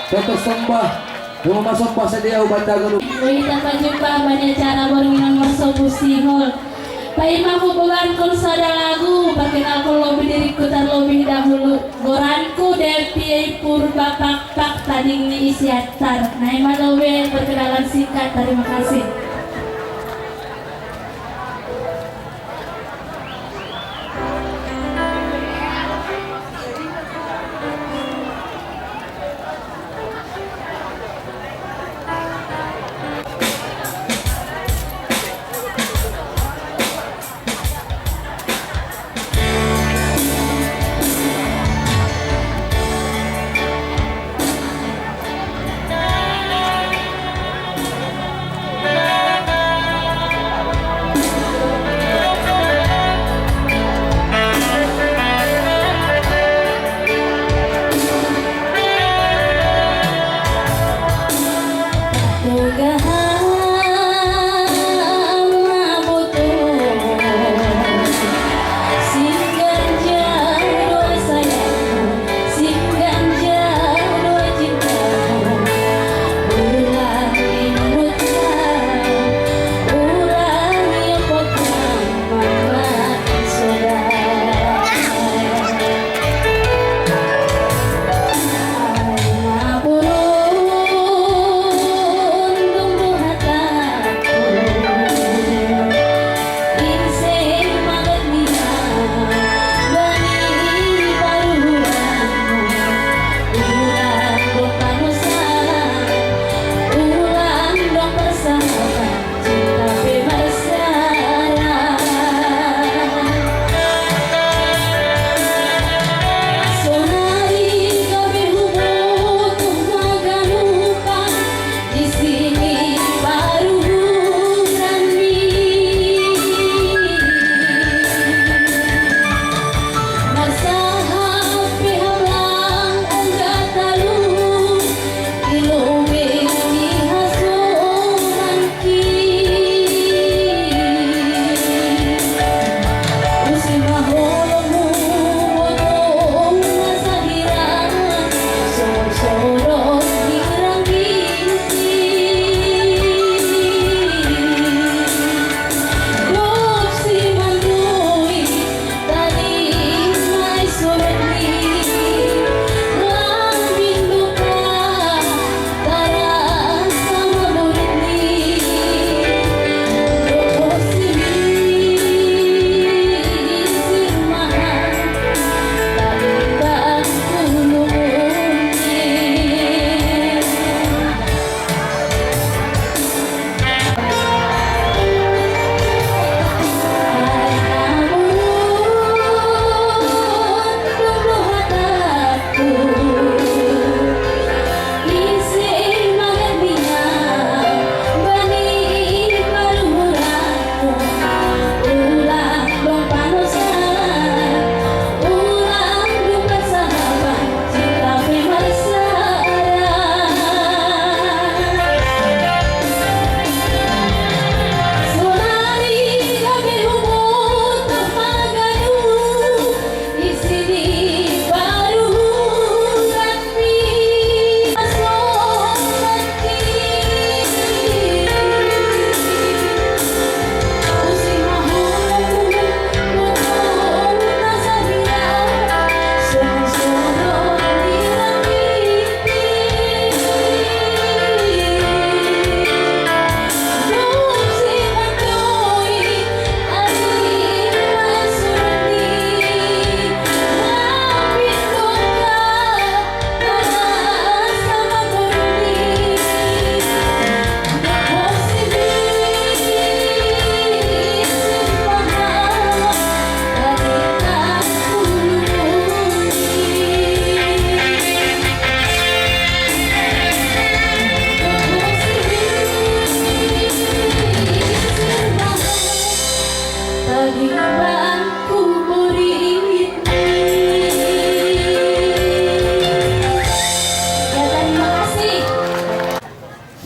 Dr. Sombah Lumasok pa sa dia Bandagan Kita pajumpa banyak cara berminang masuk hall. Pai mampu bulanku sada lagu pakai aku lebih diriku terlebih dahulu goranku depi purba pak tadi ini isi atar. Nah emalowe perkenalan singkat. Terima kasih.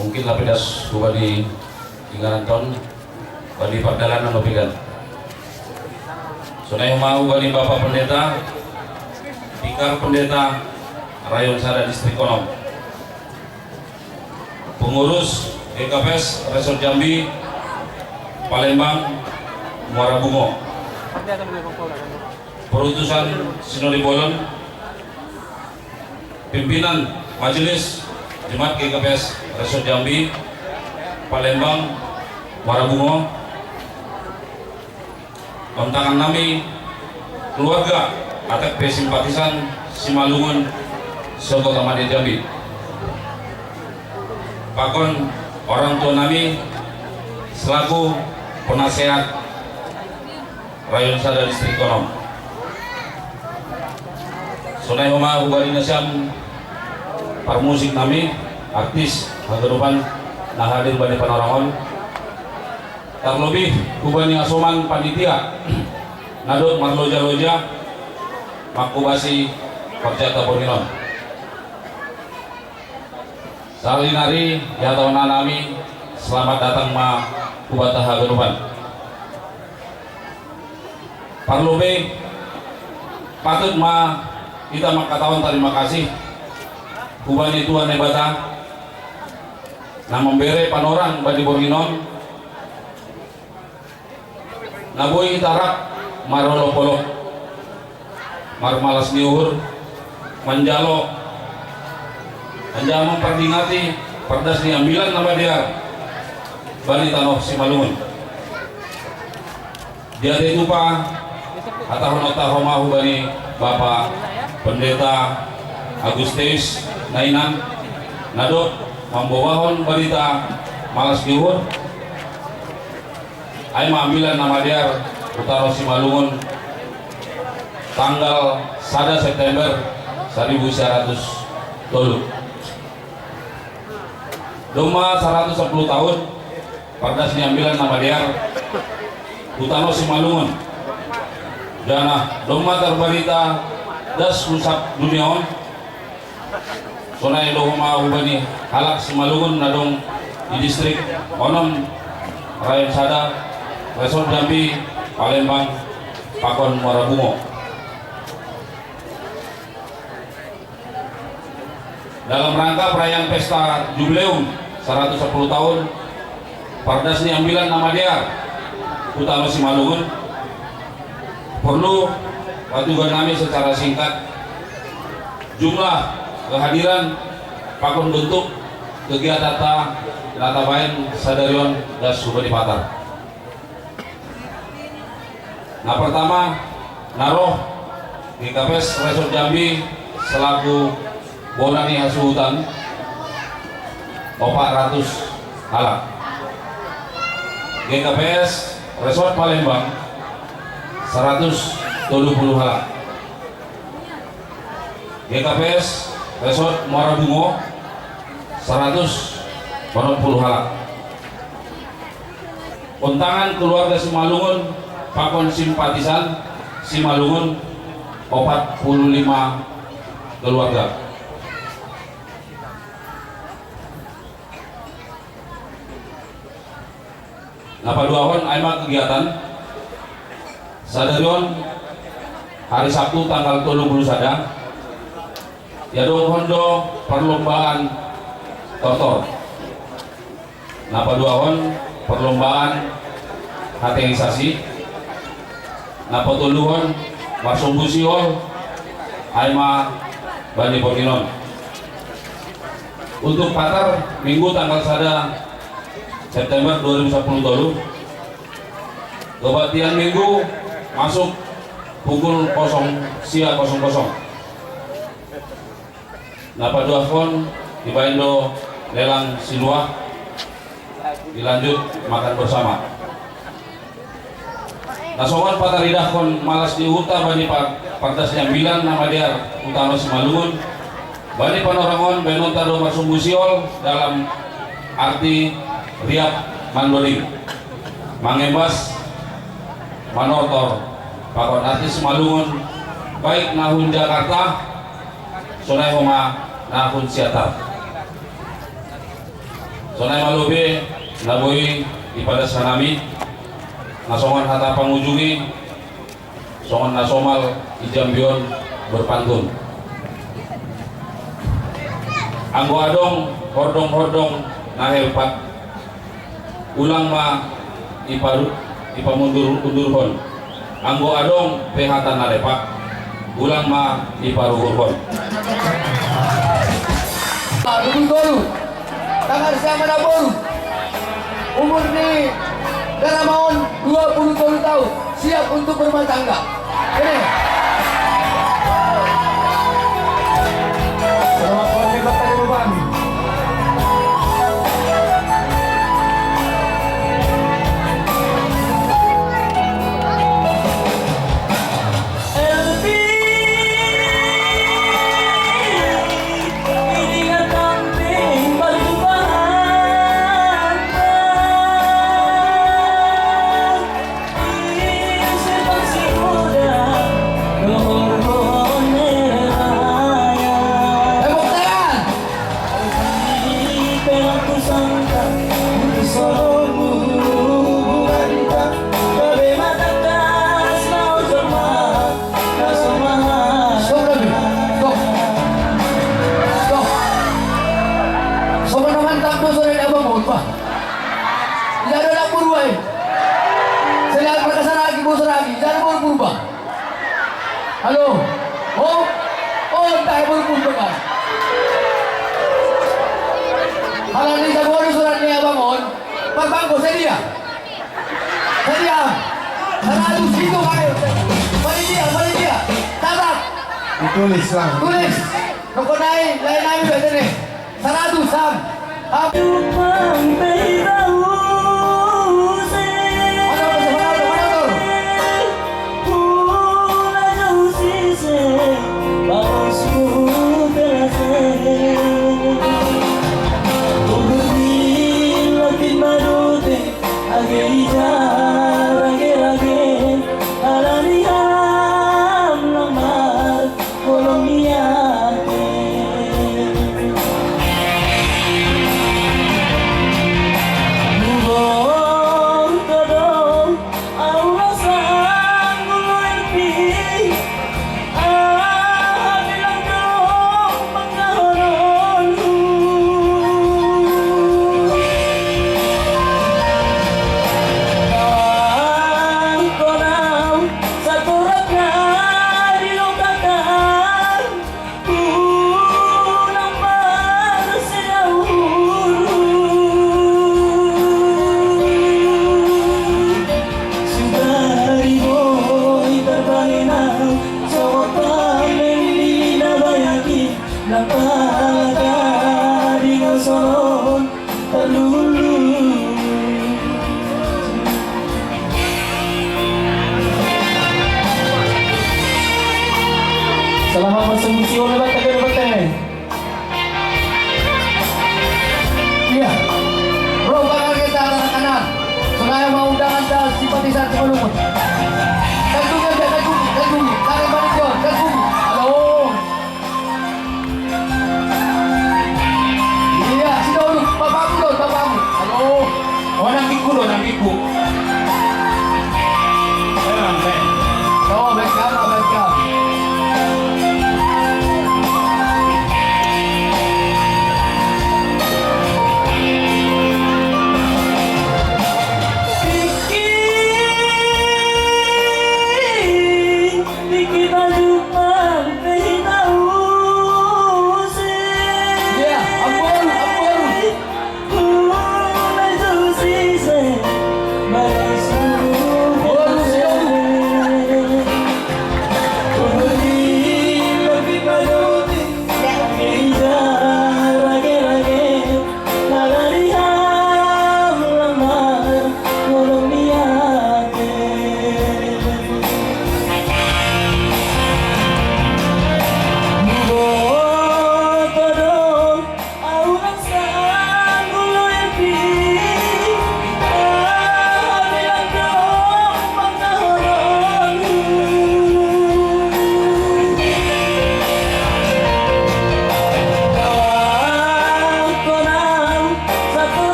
Mungkin lapidas dua di tinggalan ton bali pagdalanan mabigan. So na yung mau bali Bapak Pendeta Tikar Pendeta Rayon Sada Distrik Konom, pengurus GKPS Resort Jambi, Palembang, Muara Bungo, perutusan Sinodi Bolon, pimpinan Majelis Jemaat GKPS Resort Jambi, Palembang, Muara Bungo, kontangan nami keluarga ATP simpatisan Simalungun Soto Tamadya Jambi, pakon orang tua nami selaku penasehat Rayon Sada Distrik Konom. Sonai homa hubari nasyam parmusik nami artis hagarupan nah hadir bani panorangon, terlebih hubani asoman panitia nadut marloja-loja makubasi perjata poninon salinari ya tahunan nami selamat datang ma kubata hagarupan. Parlobe patut ma kita makatawan terima kasih hubani Tuhan hebata na membere panorang badi Borginon na boy itarak marolopolok marmalas niuhur manjalo anja memperdingati perdas ni ambilan nama dia bali tanoh Simalungun dia itu pa atahon-atahoma hubani Bapak Pendeta Agustus Nainan nadok membawahon berita malas diuhur ay maambilan nama dia utara Simalungun tanggal 1 September 1900 dulu Doma 110 tahun perdas diambilan nama dia utara Simalungun dana doma terberita das rusak duniaon sonai dohoma hubani halak Simalungun nadong di distrik Onom Rayon Sada Resort Jambi Palembang Pakon Muara Bungo. Dalam rangka perayaan pesta jubileum 110 tahun perdas diambilan nama dia utama Simalungun perlu watugan kami secara singkat jumlah kehadiran pakon bentuk kegiatan natabain sadarion dan subadi patar. Nah pertama naroh GKPS Resort Jambi selaku bonani hasutan 400 halak, GKPS Resort Palembang 170 halak, GKPS Resort Muara Bungo 180 halak. Untangan keluarga Simalungun pakon simpatisan Simalungun 45 keluarga. Napa duahon aima kegiatan sadarion hari Sabtu tanggal 30 sada yadong hondo perlombaan tortor. Napa duahon perlombaan hateisasi. Napa tuluhon marsumbusiol aima bani Borginon. Untuk patar minggu tanggal sada September 2010 dulu kebatian minggu masuk pukul 0 napa duafon di Baindo lelang siluah dilanjut makan bersama. Nasowan pataridah kon malas diuta bani partas nyambilan nama dia utama Simalungun bani panorangon benonta do masumbusiol dalam arti riap mandoling mangembas manotor pakon artis Simalungun baik nahun Jakarta sonai homa nahun siatar sonai malube naboi ipada sanami nasongan hata pangujungi songan nasomal ijambion berpantun. Anggo adong hordong-hordong nahelpat ulang ma ipamundur-undurhon. Anggo adong pehatan narepak ulang ma iparuhurhon. Dulu tangan saya menabur umur ni Garamaon 20 tahun siap untuk berumah tangga. Ini Selamat pagi Bapak Ibu Bang. halo, tayo berkumpul ka. Halang ni sa buwan surat niya bangon, pagbangko sa dia. Sa dia, sarado sito kayo. Balik dia, tabak. Ditulis lang. Tulis, nukunay, lain namin ba ito eh. Sarado, Sam. Selamat bersembunyi oleh batai. Iya, bro, bakal kita anak-anak. Sengaja mau undangan dan simpatisan sebelumnya. Kagumi aja, kagumi. Kalian balik John, kagumi. Halo. Iya, sini dulu, bapakmu. Halo. Oh, nangkiku. Oh, baik.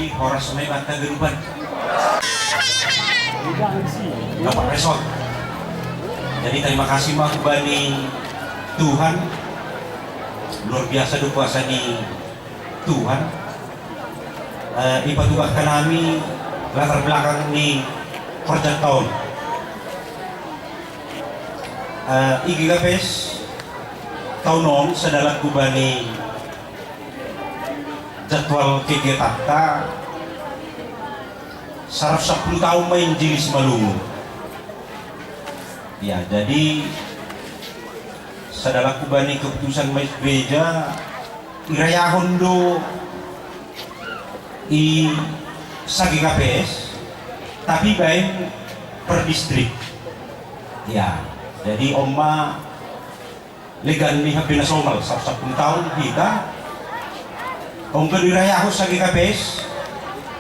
jadi horas may banta geruban. Bapak Resort. Jadi terima kasih mah bani Tuhan. Luar biasa do kuasa ni Tuhan. Ipatubahkan kami latar belakang ni perjantauan. Igigapes taunong sa dalam kubani jadwal kegiatan ta sarap 10 tahun main jilis malungun. Ya, jadi sa dalam kubani keputusan mais gereja irayahon do i sa GKPS tapi baik per distrik. Ya, jadi Oma legal ni happy nasional sa 10 tahun kita kung diraya ako sa GKPS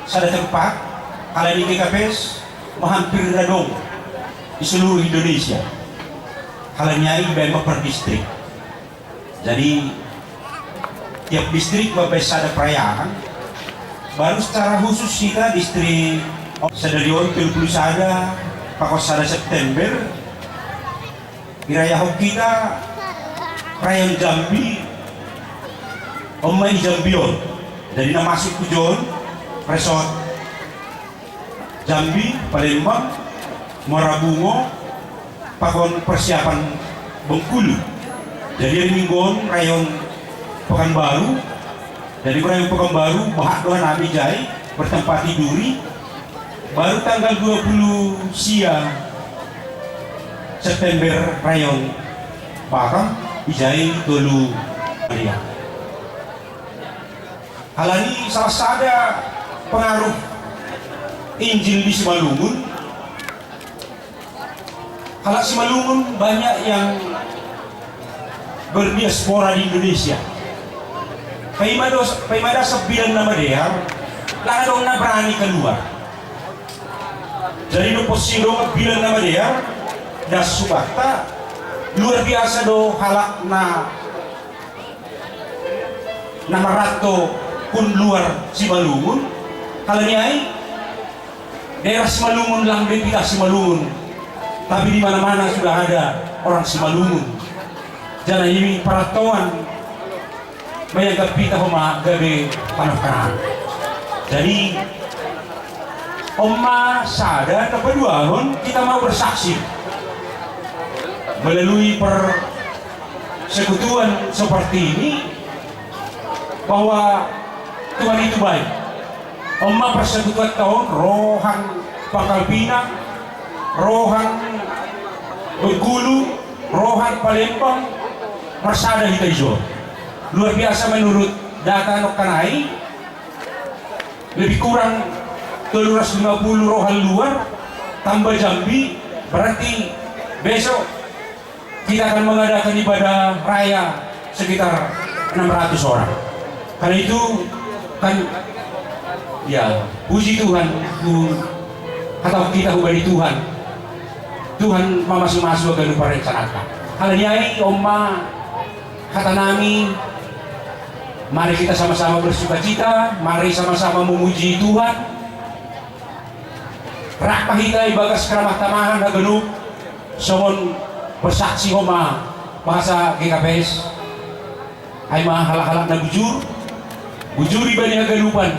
sa tempat kala ni GKPS mahampir na dong di seluruh Indonesia kala niya iba per distrik. Jadi tiap distrik mabesa ada perayaan baru secara khusus kita distrik sa dari Pilpul sada pakosada September irayahon kita perayaan Jambi Omay Jambion. Jadi na masuk ko dyan Resort Jambi, Palembang, Marabungo pakon persiapan Bengkulu. Jadi minggon rayon Pekanbaru. Jadi rayon Pekanbaru bahak doan Abi Jai bertempat di Duri. Baru tanggal 20 siang September rayon Bakam Ijai Tolu Maria. Hal ini salah sada pengaruh Injil di Simalungun. Kalau Simalungun banyak yang berdiaspora di Indonesia. Paimada 9 nama dia, lah dong na berani keluar. Jadi no posino 9 nama dia, das subakta luar biasa do halak na marato kun luar Simalungun. Kalau niai daerah Simalungun lang din kita Simalungun, tapi di mana-mana sudah ada orang Simalungun. Jangan ini peratuan mayagap kita homa gabi panahkan. Jadi Oma sada kepeduahon kita mau bersaksi melalui persekutuan seperti ini bahwa Tuhan itu baik. Oma persekutuan tahun rohan Pangkal Pinang, rohan Bengkulu, rohan Palembang, Marsada Hitaijo. Luar biasa menurut data Nokanai, lebih kurang 250 rohan luar tambah Jambi, berarti besok kita akan mengadakan ibadah raya sekitar 600 orang. Karena itu kan ya puji Tuhan atau kita hubungi Tuhan. Tuhan masuk-masuk ke lupa rencanakan. Hal ini Oma kata nami, mari kita sama-sama bersukacita, mari sama-sama memuji Tuhan. Rak pahita ibagas keramah tamahan hagenuk somon bersaksi Oma bahasa GKPS ay mah halak-halak na bujur ibani haganupan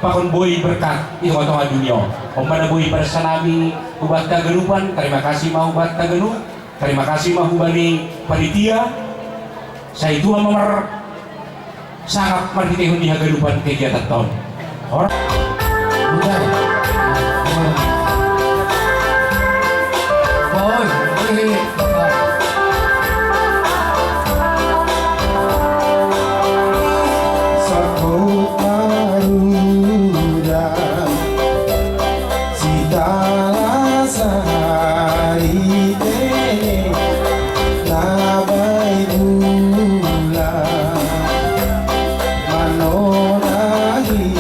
pakon boy berkat itu kota dunia. Oma na boy pada sanami ubat haganupan. Terima kasih mau ubat haganup, terima kasih mau ubani panitia. Saya itu nomor sangat martitehun di haganupan kegiatan tahun orang bukan Manonagi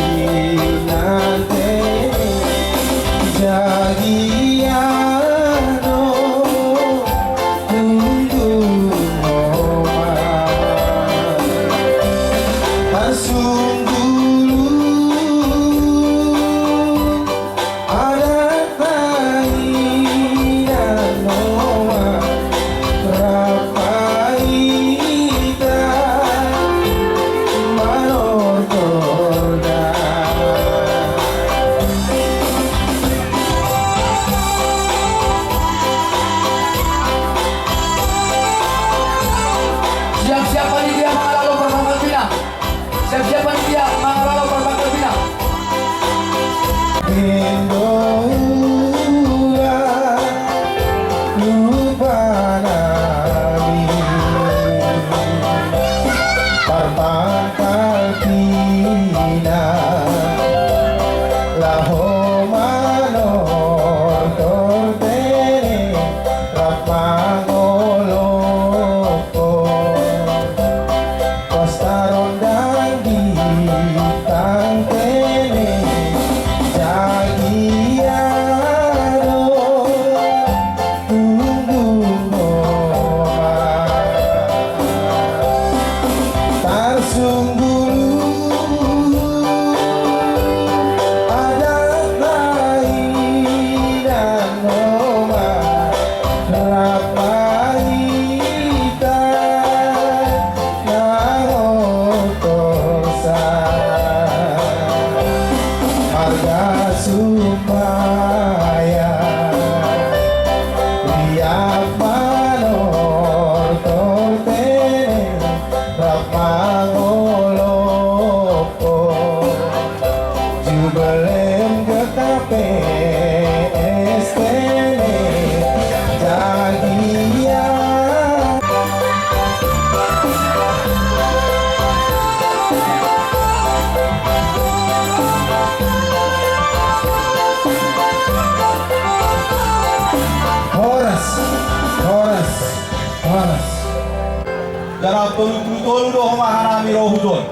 Darah tulu-tulu doh mahanami rohudon.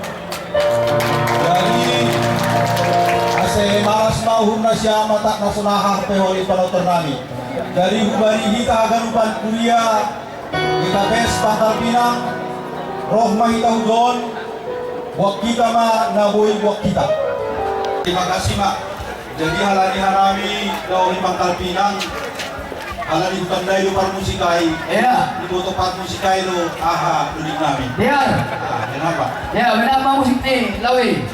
Jadi ase maras mahun na siya matak na sunahah peholi panotor nami. Dari hubari hita ganupan kuliah kita bes Pangkal Pinang roh mahita hudon wak kita ma naboy wak kita. Terima kasih mak. Jadi halani hanami dari Pangkal Pinang halani pandai lu par musikai. Ya. Itu tempat musikai lu aha unik nami. Ya. Kenapa? Ya, kenapa musik ni, Lawi?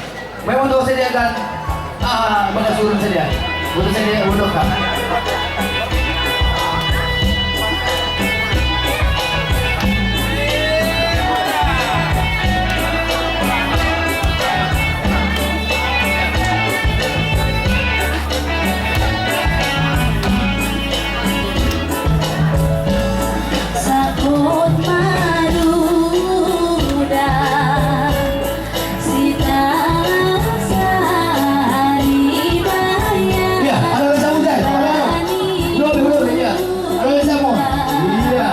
May untuk sediakan magkasurun sedia. Untuk sedia untuk ka. Sakot maruda sita sari baya. Ya, ada rasa hujan. Belum ya. Ada rasa mo. Iya.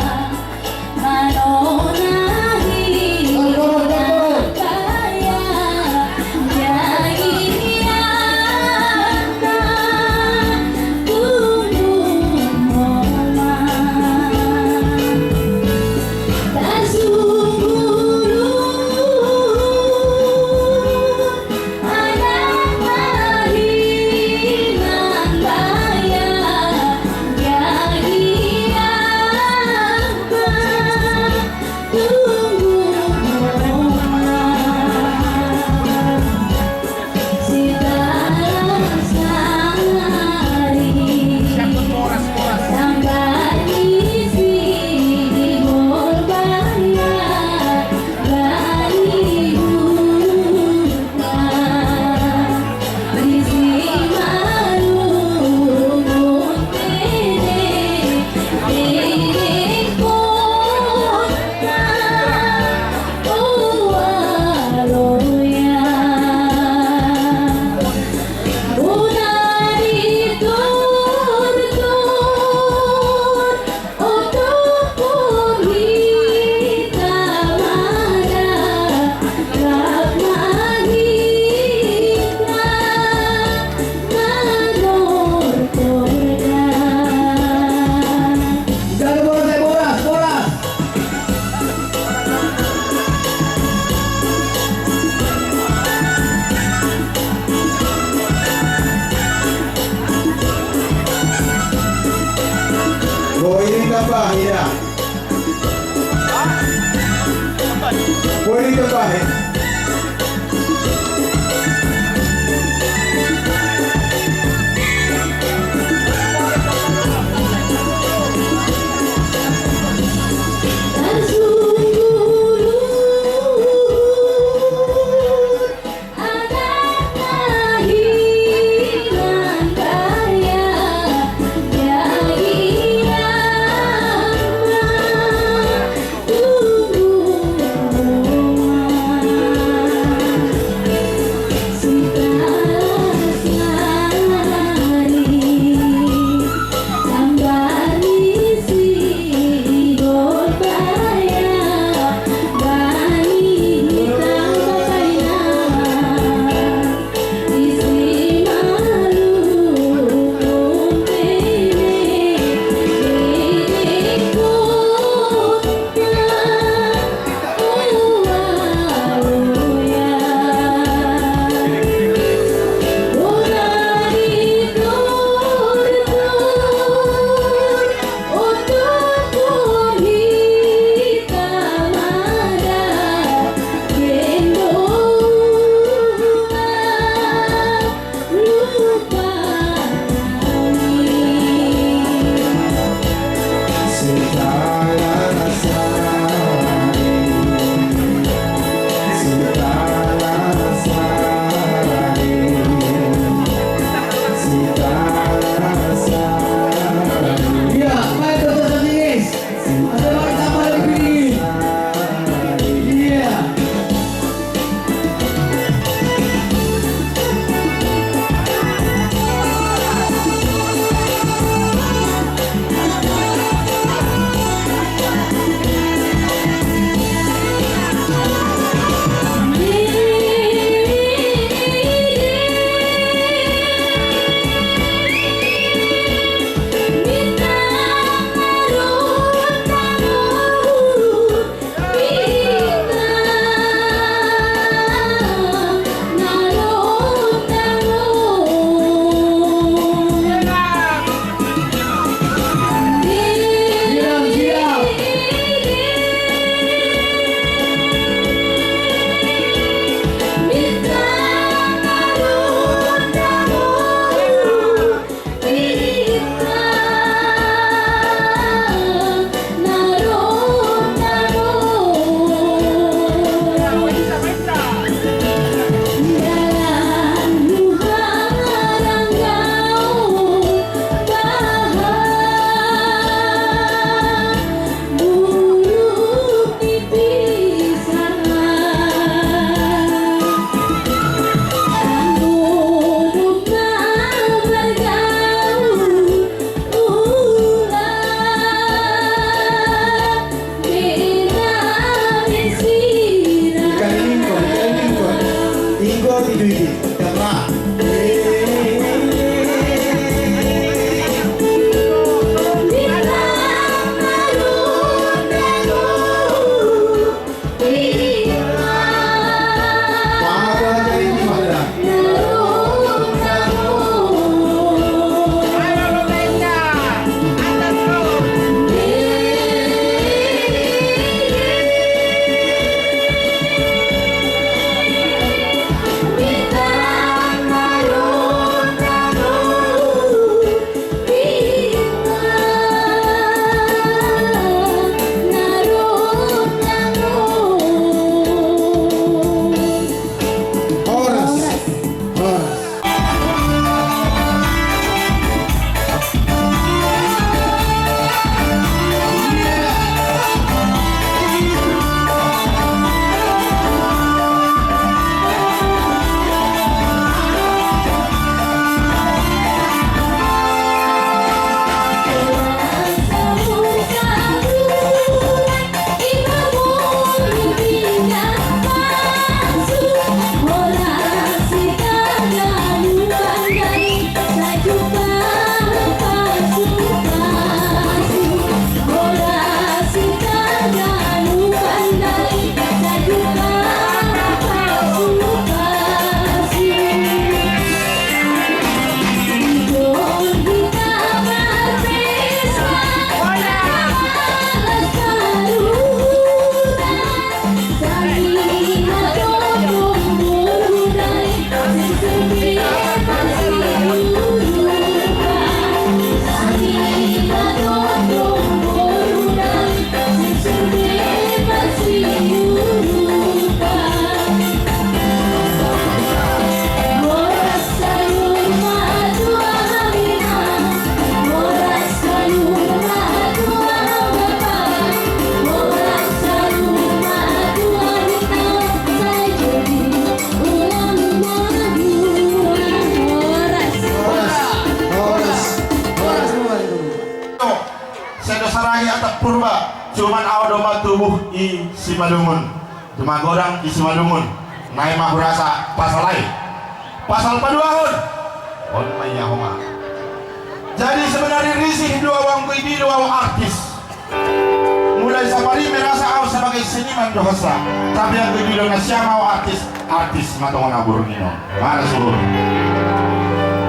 Bahia. Boleh terbaik. purba cuman audoma tubuh i simadungun cuma godang i simadungun naik mah rasa pasal lain pasal paduahun on maya homa. Jadi sebenarnya risih dua wang kuibi dua wang artis mulai sapari merasa aku sebagai seniman dosa tapi yang kuibi dengan siapa artis matongan abur nino masuk.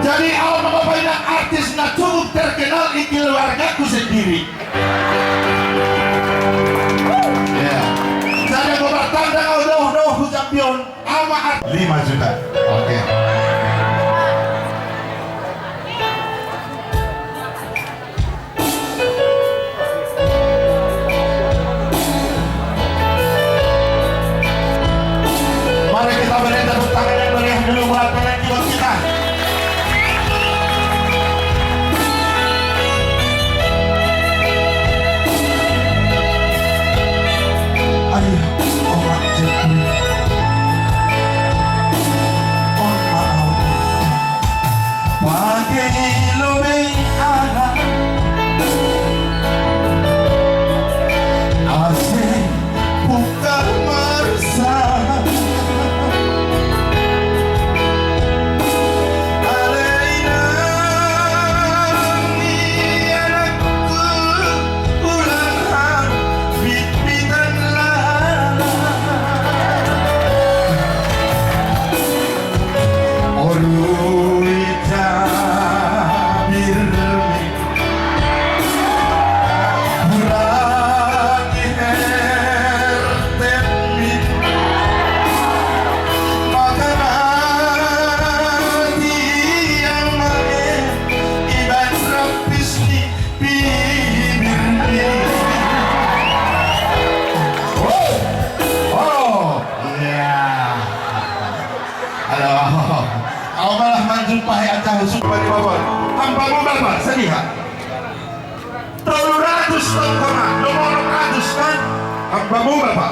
Jadi awal bapak artis nak cukup terkenal di keluargaku sendiri. Ya. Jadi aku bertanda doh champion ama 5 juta. Oke. Mari kita beri tepuk tangan yang meriah dulu buat penyanyi kita. Ayo, omak jepun. On maaf. Pakai lobe ana. Asik buka marsa. Hampamu bapak, selihat 300 koma, nomor 100 kan? Hampamu bapak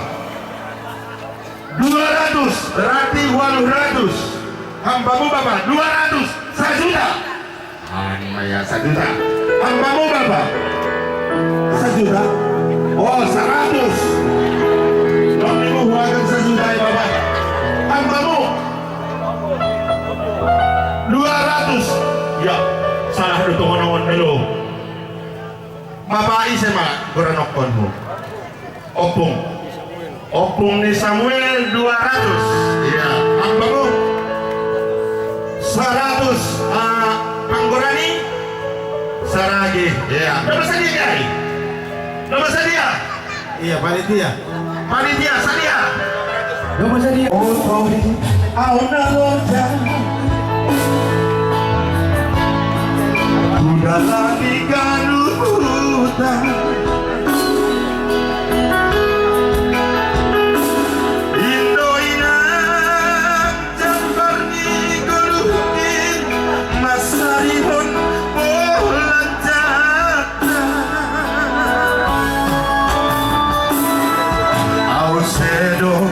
200, berarti 800 Hampamu bapak, 200, 1 juta ya 1 juta Hampamu bapak 1 juta oh 100 Dong ibu buahkan 1 juta ya bapak Hampamu 200 ya salah itu teman-teman dulu Bapak Isema berenokkonmu opung ni Samuel 200 ya Ambamu 100 Anggorani Saragi ya nama sadia iya panitia sadia nama sadia oh auna lonja dalam ikan hutan Indoinang jambar ni goluhin masarihon bolan jata Ausedo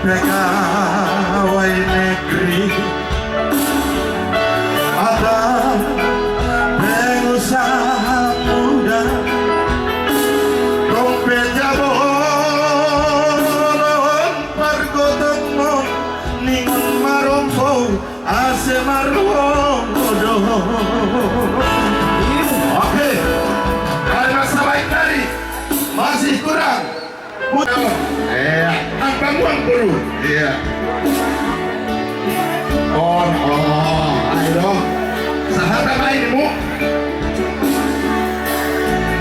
pegawai negeri ada pengusaha muda dompet jabon pargotongo ningon marompo ase maromodo oke ada masalah baik tadi masih kurang angkang uang guru iya ayo sahabat lainmu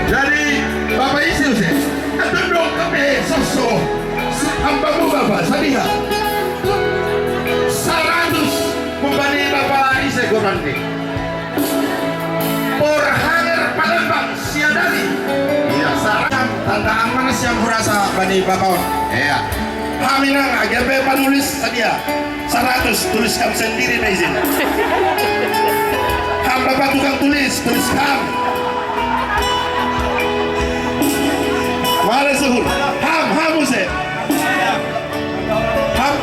jadi Bapak isi usai atau dong kami sosok hambamu Bapak sadiha 100 membani Bapak isi goranti porhanger Palembang siadari iya sarang tanda aman siang kurasa bani Bapak iya Haminang AGP penulis sadia 100 tuliskan sendiri na izin Bapak tukang tulis ham Mare suhul ham use ham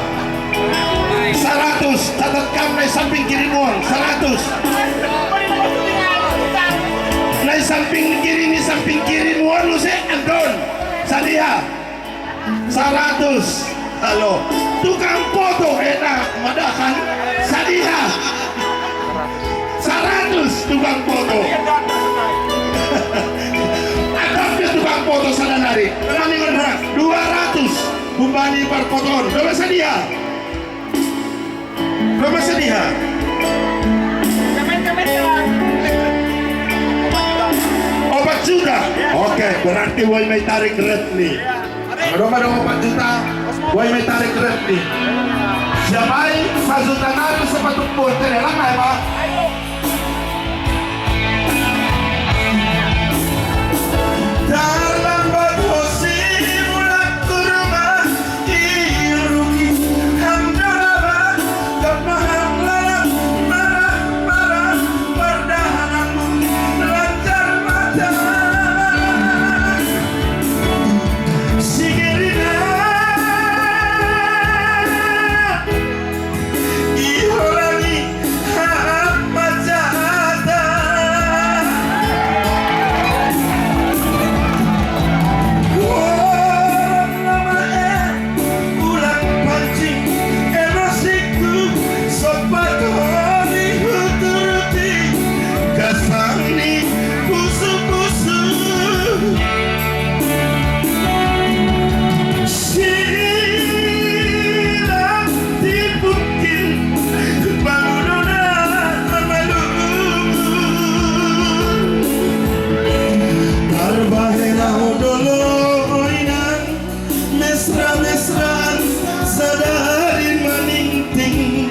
100 catat kam na samping kiri muang 100 na samping kiri muang use ando Sadia 100. Halo, tukang foto enak madakan Sadia 100 tukang foto. Adapnya tukang foto sadanari. Kami berharap 200 bumbani perfotoan. Berapa Sadia? Berapa Sadia? Opat juta. Oke, berarti Boy may tarik red nih. Madong 4 juta. Boy may tarik red nih. Siapay mazutan natin sa patungpon. Lang ay ba? Terlambat hosi mulak kurma iruki hamdallah kemaham lalang marah perdahananmu lancar mata sigirina iholangi hak majata ulang pancing emosiku sobat honi huturuti kasani pusu-pusu sila dibukin bangunan malu Arbahena doloinan mesra-mesraan sadari meningting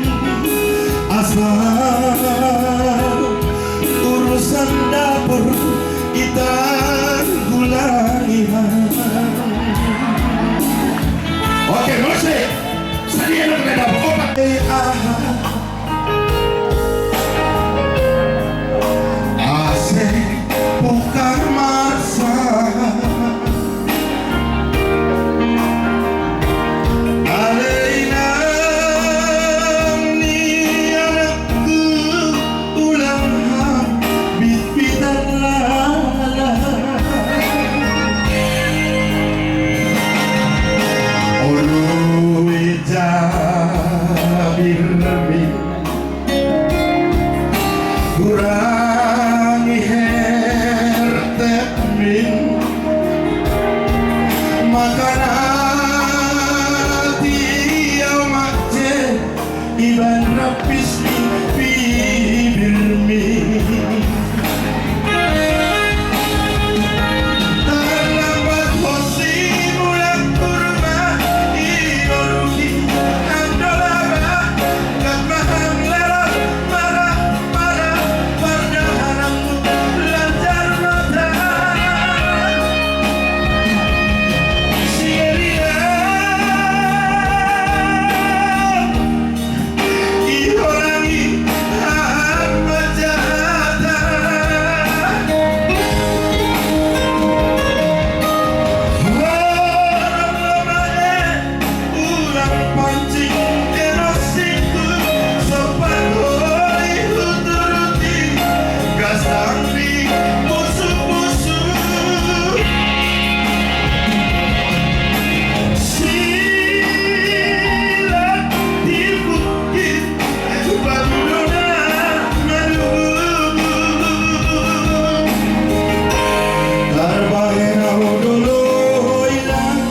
asal urusan dapur kita gulangihan. Oke, musik Sadia lu kena dapur opat asik bukan masa Alena ni anakku ulang bit-bitan lala Olu ijabirmi kurangi hertemin makanati au makje iban rapis bibirmi terlambat hosi mulak kurma iroruki andolaba kemaham lelah marah perdahananmu lancar mata sigirina iholangi hak majata orang lamae ulang pancing emosiku sopan holi huturuti kasangdi musuh-musuh sila dibukit bangunan malu Arbahena dulu hilang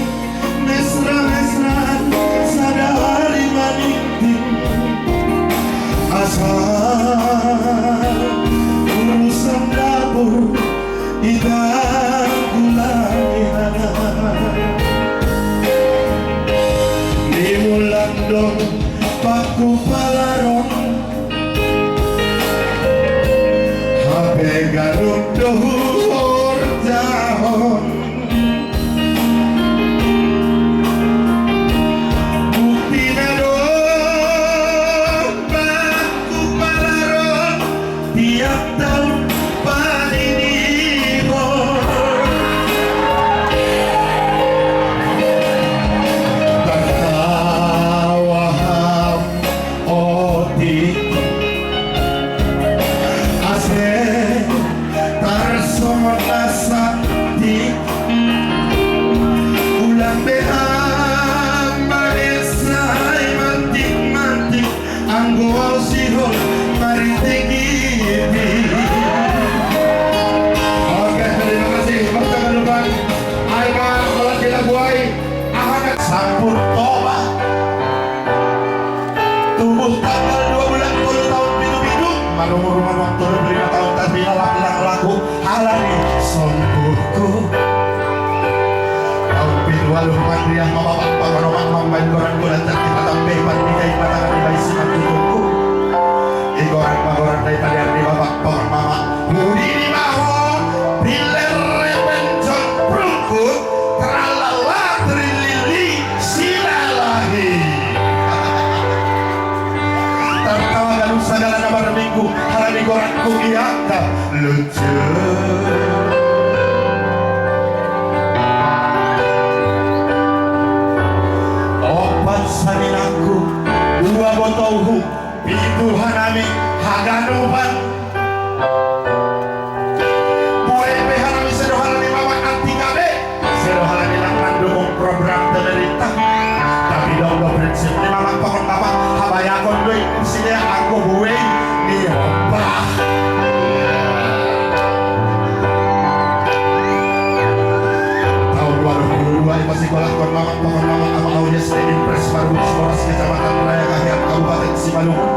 mesra-mesraan sadari meningting asal urusan dapur tidak gulangihan dimulang dong paku palarong HP garuk dohur jahon bukti dong paku palarong tiap tahun paninihon tertawaham otik asik tarsona sakti 25 tahun tapi laku halani sombuku tahun pidualuh mandriah mabapak panganomak mambain goran goran terkita tambe pandikai matangan di bayi simak tutuku igoran magoran dari padian di babak pohon mama budi di bawah biler repenjon prungkut teralala terilili silalahi tertawa galuh segala nama minggu halani goran kugiangka lucu opat saminaku dua botolhu itu hanami haganupan buepe hanami sedohalani mama anti kabe sedohalani lang mandukung program pemerintah tapi dong prinsip ni mama pokok mama habayakon doy sini aku buwe ni obah tahun 2022 masih kolakon mama pokok mama ama audiens di impres baru Moras Kecamatan Raya Kahiyang Kabupaten Simalungun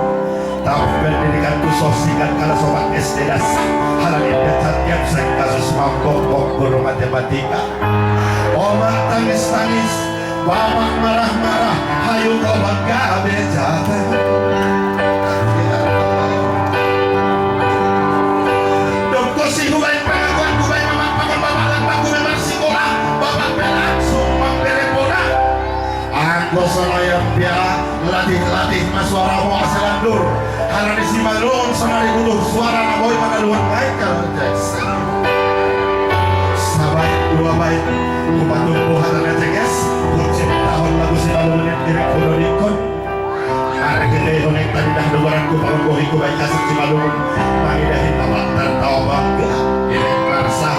tahun pendidikan sosial kala sobat SD dasar halal dekat tiap kasus mabok guru matematika omat tangis bapak marah-marah hayu kau bangga bejata doko si hubain pengakuan hubain mama paman bapak lampak gue sekolah bapak langsung mampelepona aku selayang piala latih masuara mau asalandur karena di Simalungun sama dibutuh suara naboy manaluan Michael Jackson sabaik dua baik kupatumbuh hatana ceges kurcip tahun lagu Simalungun yang direk kudo dikon hari gede honek tadi dah dobaran ku bangun bohi ku baik kasih Simalungun pangidahin bapak tertawa bangga ini merasa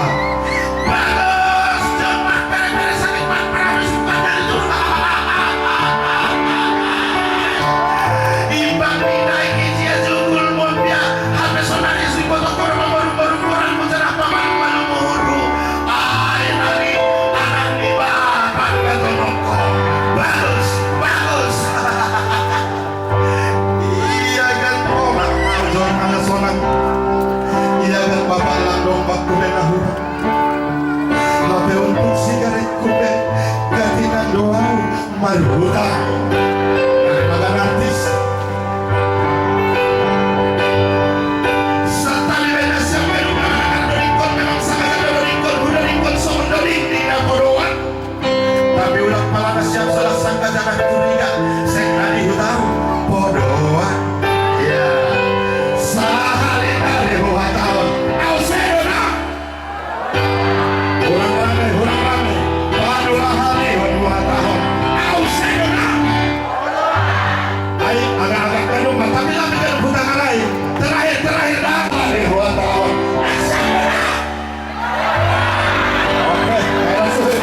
bagus cepat beres-beres sakit mak peramis pada itu imbang bidai kijia jukul mumpia hape sonari sui foto korma baru-baru kurang mencerah paman malu muhuru ay nari anak di bapak katonoko bagus iya kan orang marjon mana sonang iya kan bapak landong bak kuben ahura lape untuk sigaret kuben gatinan doa marhuda magan artis tapi ulang palanas yang salah sangka jangan curiga saya tahu bodohan ya sehari dari 2 tahun au sedona ulang rame barulah hari 2 tahun au sedona ay agak-agak kedua tapi lagi kan hutang lain terakhir dah hari 2 tahun oke langsung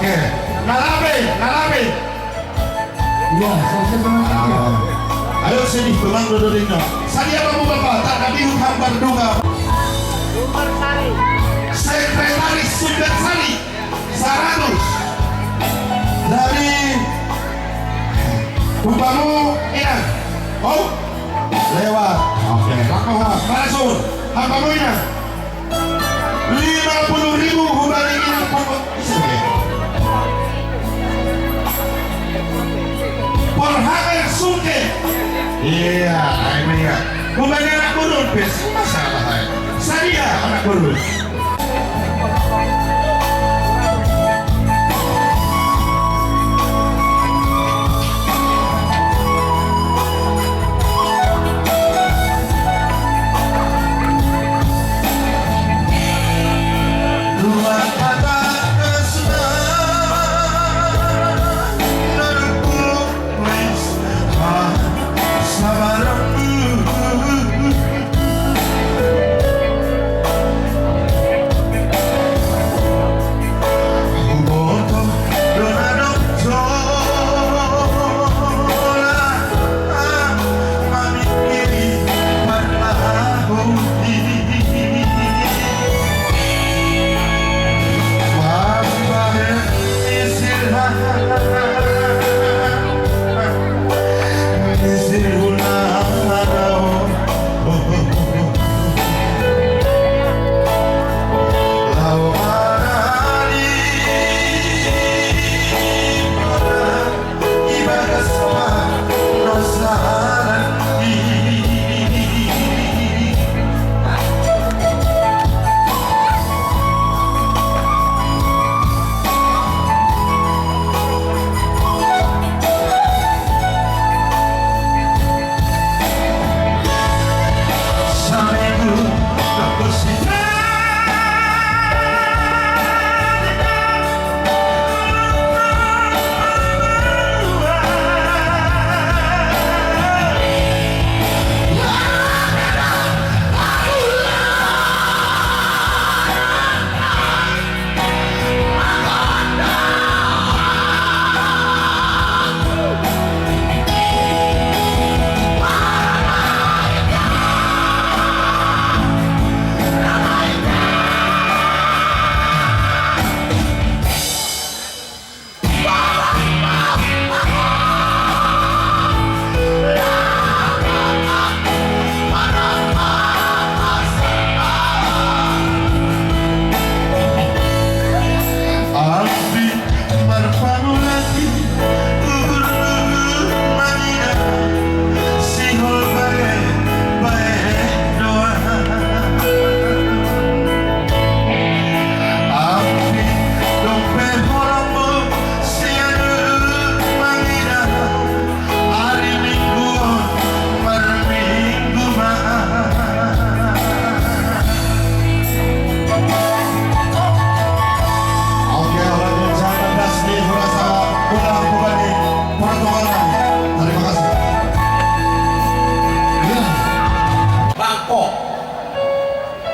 oke, nalabe. Ya, saya berangkat. Ayo sini, tulang dodorino. Sadia kamu bapak, tak kami hambar dunga. Sekretaris Sumber Sari, 100. Dari Bupamu, Inan. Oh, lewat. Apa maunya? 50.000 hubaliin ang pokok isme. Porhakan suke. Iya, ini ya. Hubaliin anak gurun, pes. Masalah ay. Saya anak gurun.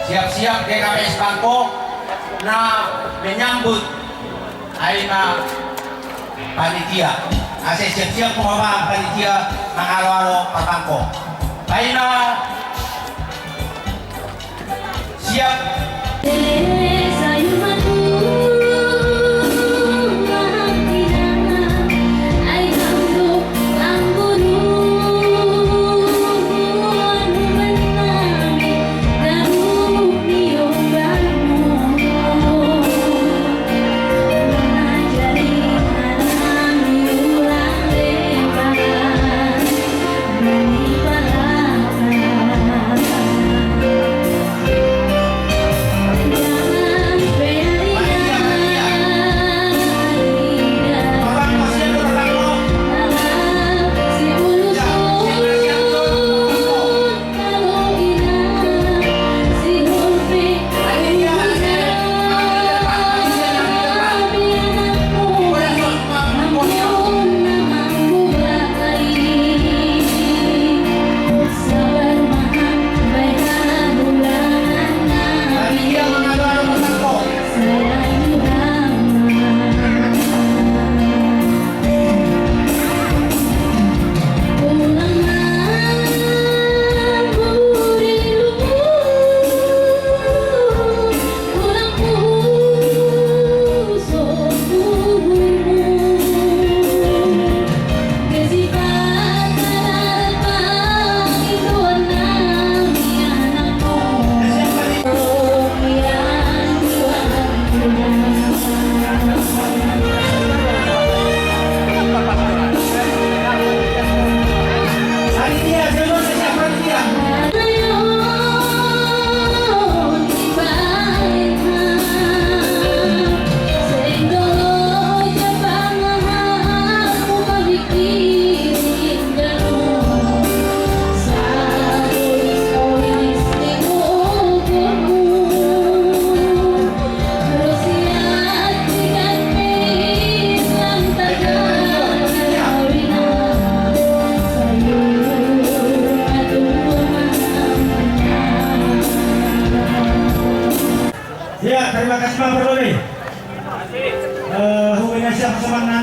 Siap-siap DKPS Bangkok na menyambut ay na panitia. Kasi siap-siap pumaba ang panitia ng araw-araw sa Bangkok. Ay na siap. Yeah.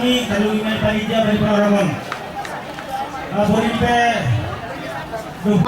nami kalau ingin panitia bagi pengarangan. Borimpe. Duh.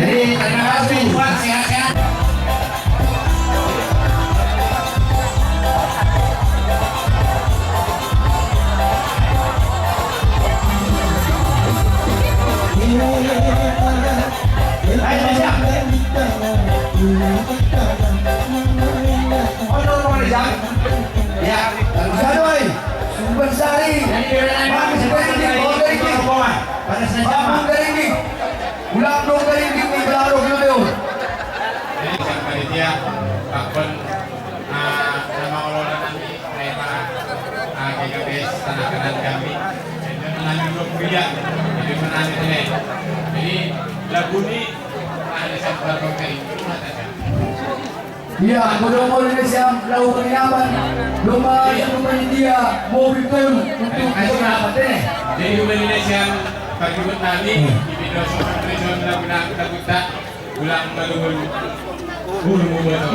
Jadi terima kasih buat sehat-sehat. Jadi lagu ini ada satu Ya, mudah-mudahan Indonesia lalu penginapan lomba India mau bikin untuk penginapan deh. Jadi Indonesia bagi petani di video kita ulang balung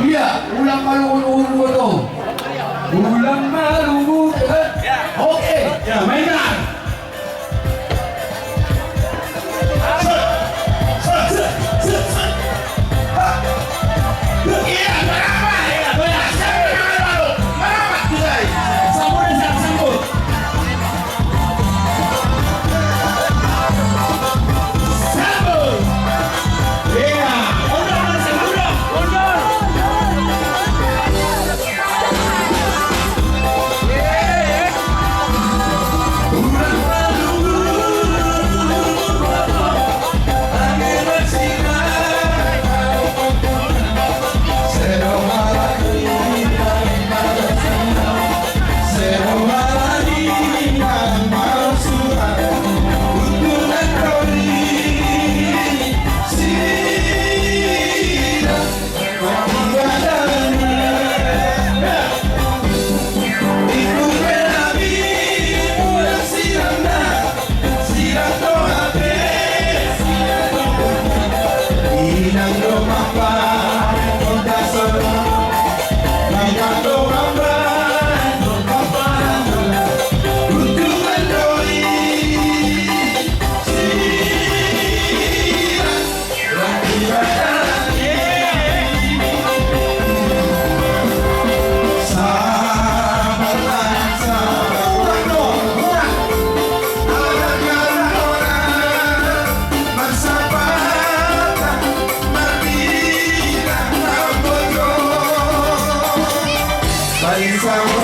Iya, ulang balung betul. Ulang balung. Oke, Ya, mainkan. Sama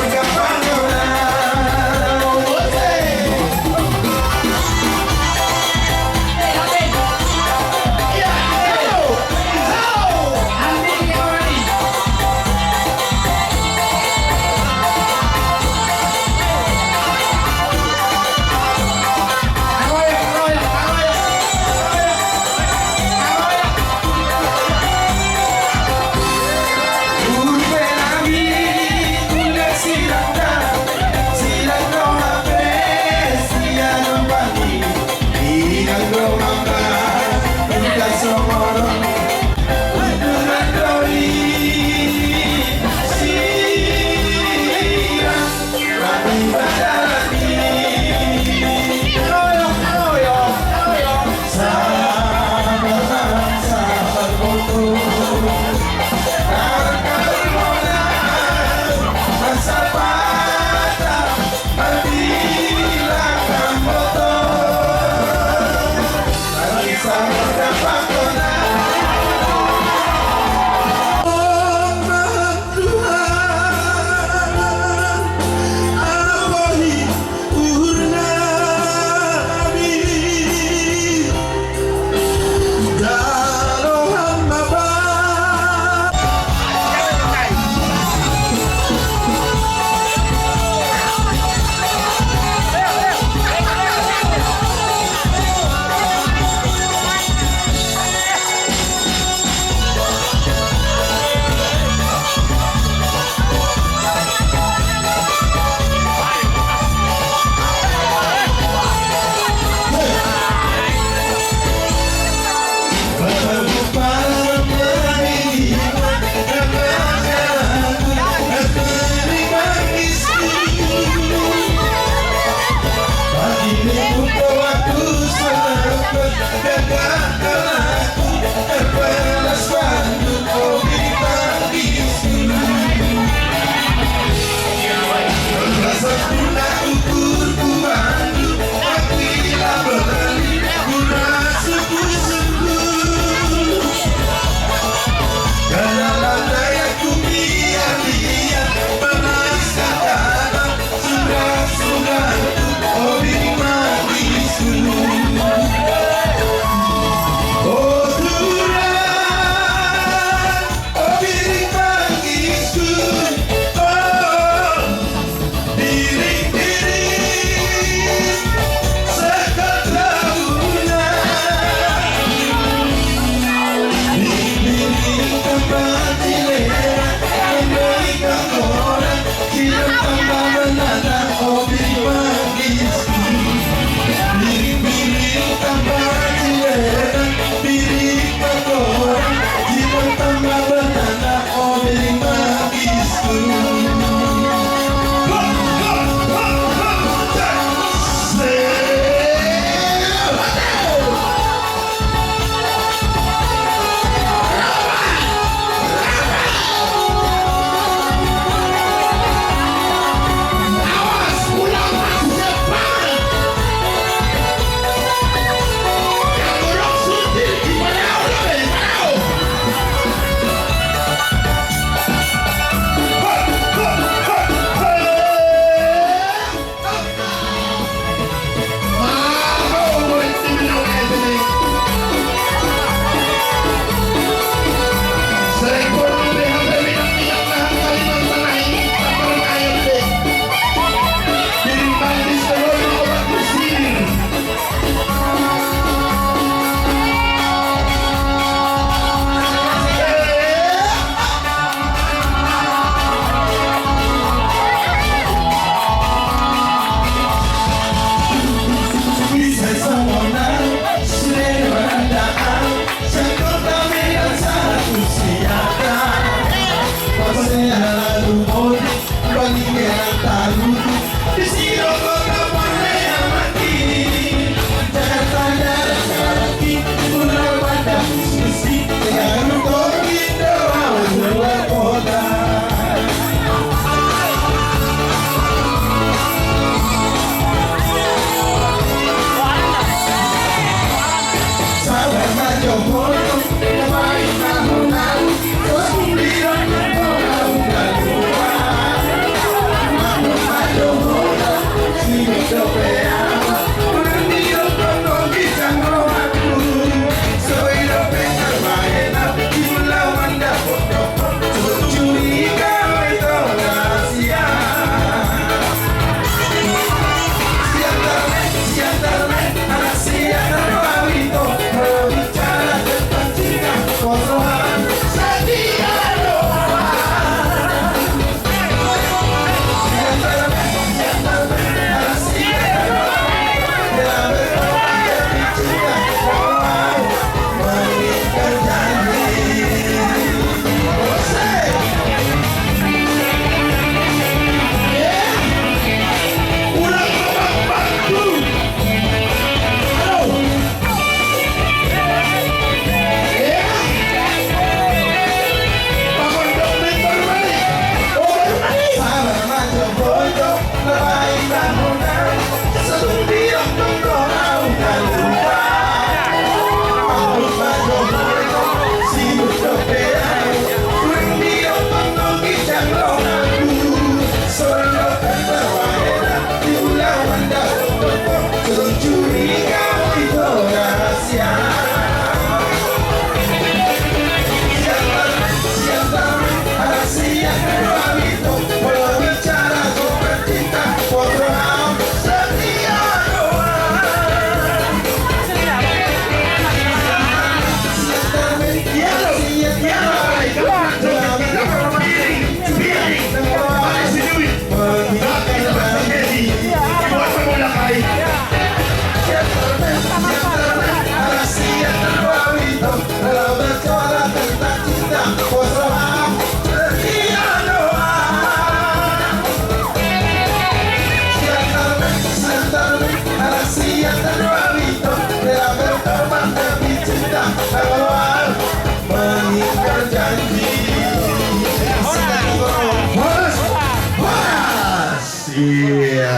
Iya.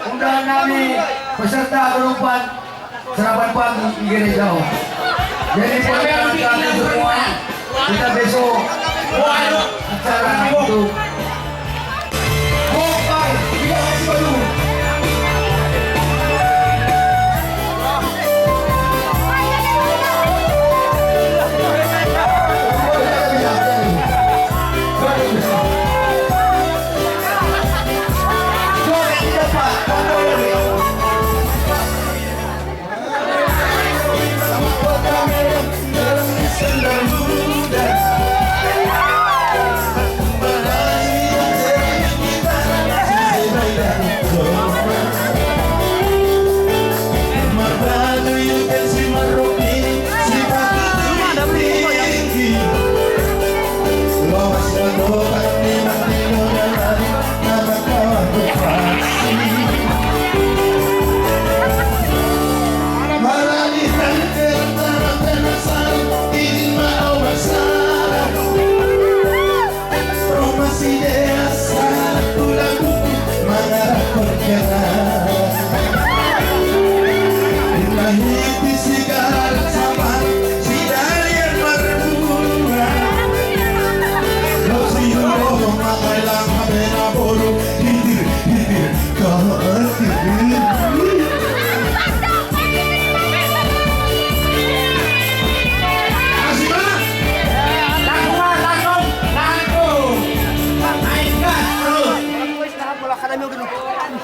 Undangan kami peserta perempuan sarapan pagi di gereja. Jadi perempuan kami semua kita besok acara untuk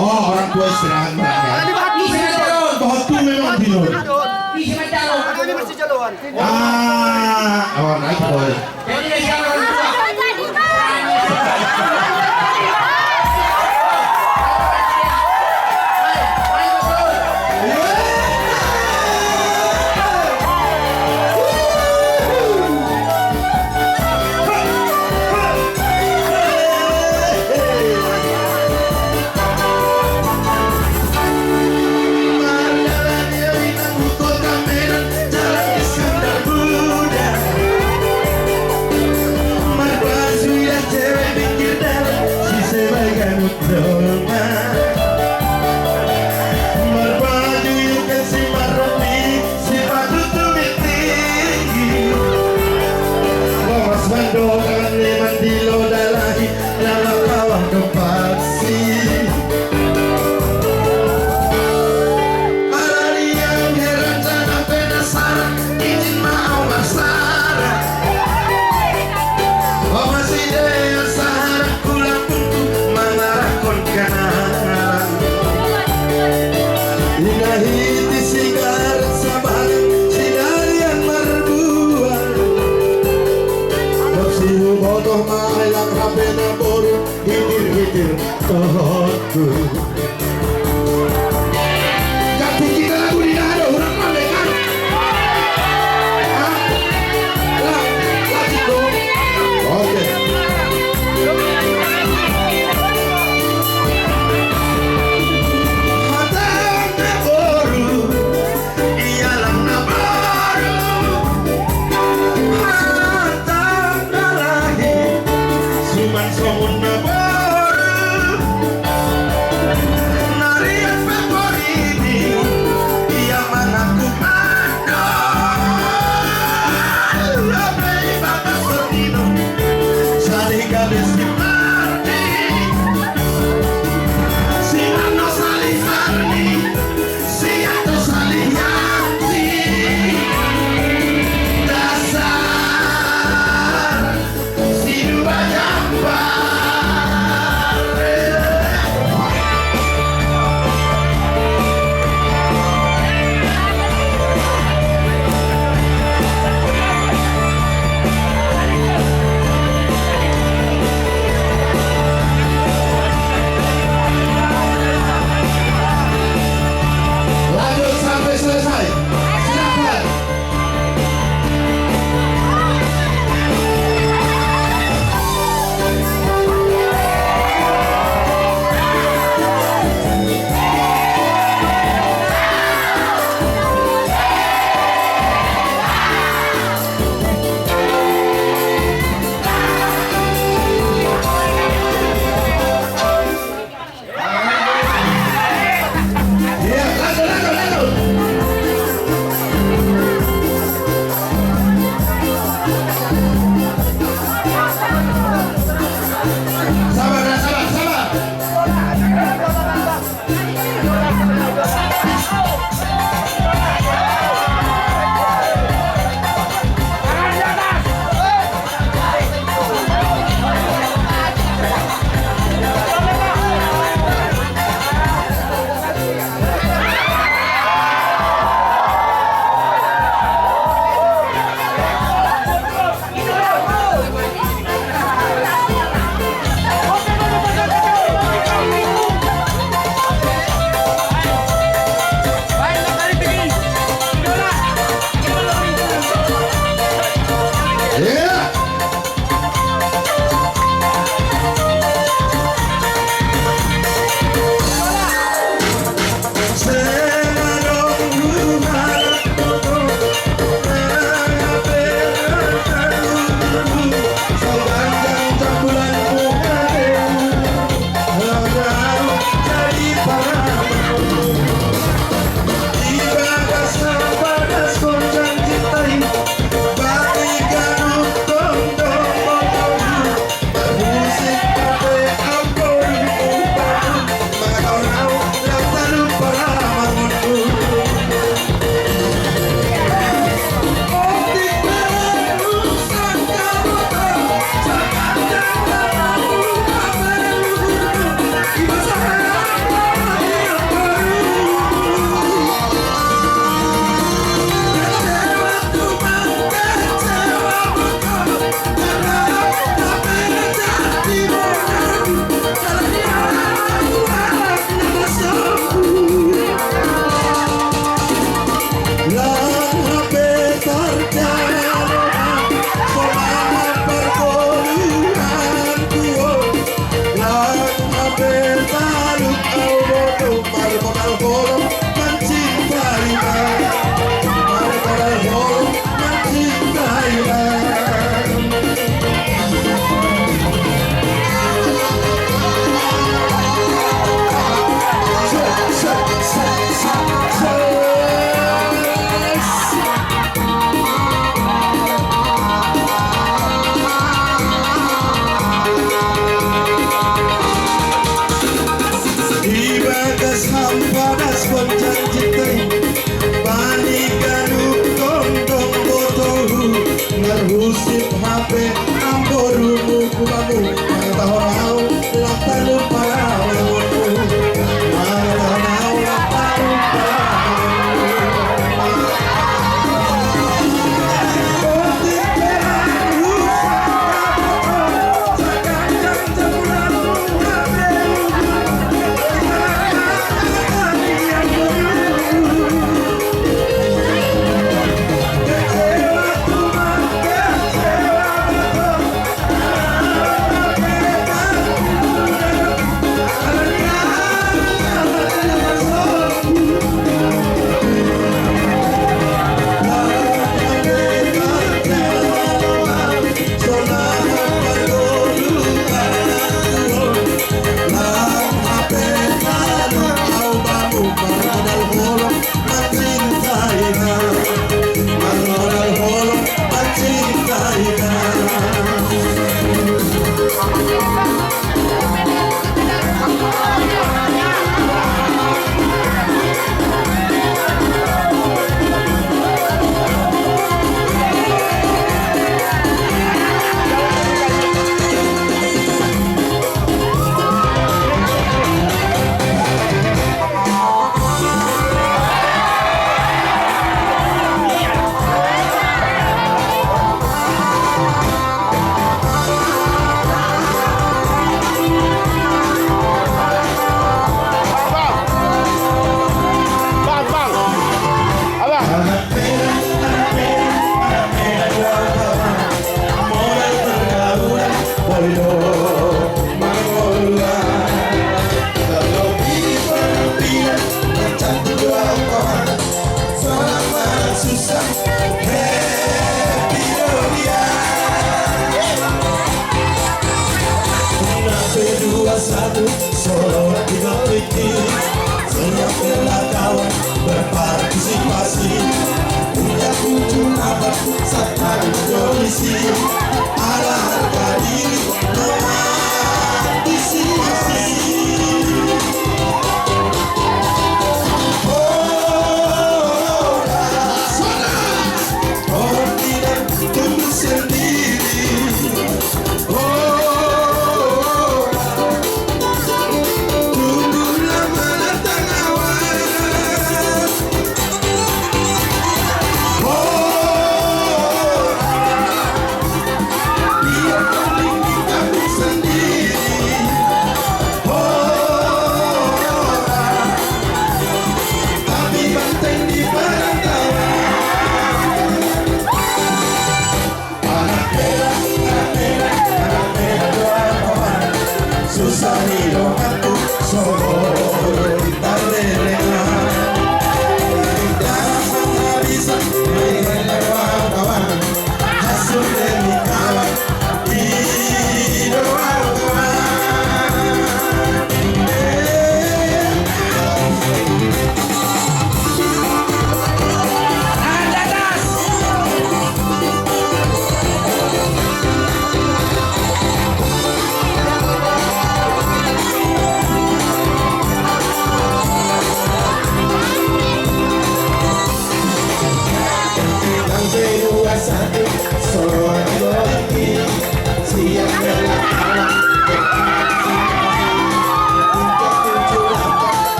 Oh, orang tua istirahat bahwa itu memang tidur. Oh, naik boy.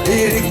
Jadi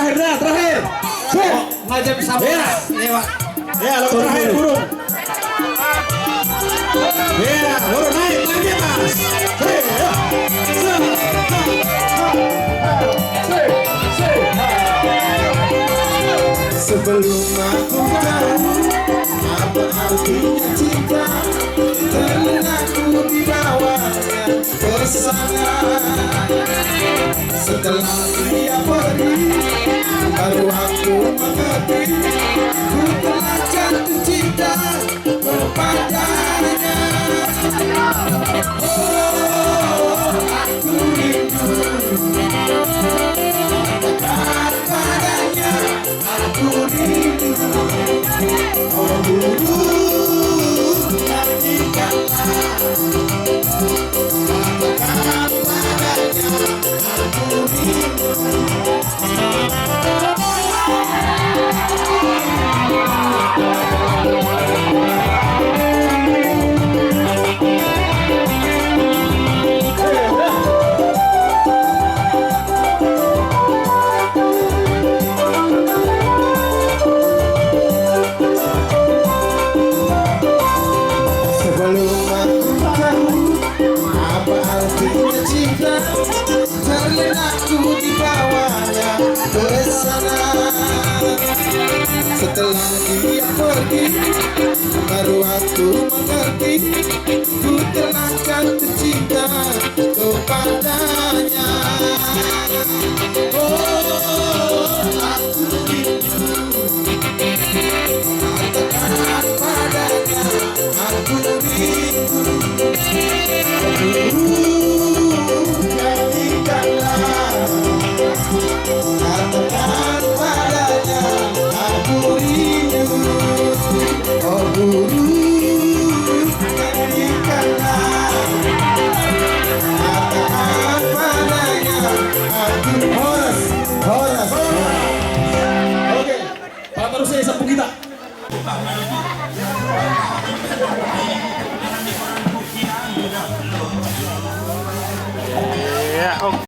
sana terakhir. Ngajak bisa lewat. Ya, lagu terakhir burung. Ya, burung naik lagi mas. Sebelum aku tahu apa artinya cinta, terlenaku di bawahnya bersama. Setelah dia pergi, baru aku mengerti, ku telah jatuh cinta kepadanya. Oh, aku rindu katakan padanya, aku rindu. Oh, dulu nyanyikanlah, katakan padanya, aku rindu. Sebelum aku tahu apa artinya cinta, terlenaku di bawahnya bersama. Setelah dia pergi, baru aku mengerti, ku telah jatuh cinta kepadanya. Oh, aku rindu katakan padanya, aku rindu. Nyanyikanlah, katakan padanya, aku rindu. Oh guru, nyanyikanlah, katakan padanya, aku horas. Oke, Pak terus saya sapu kita.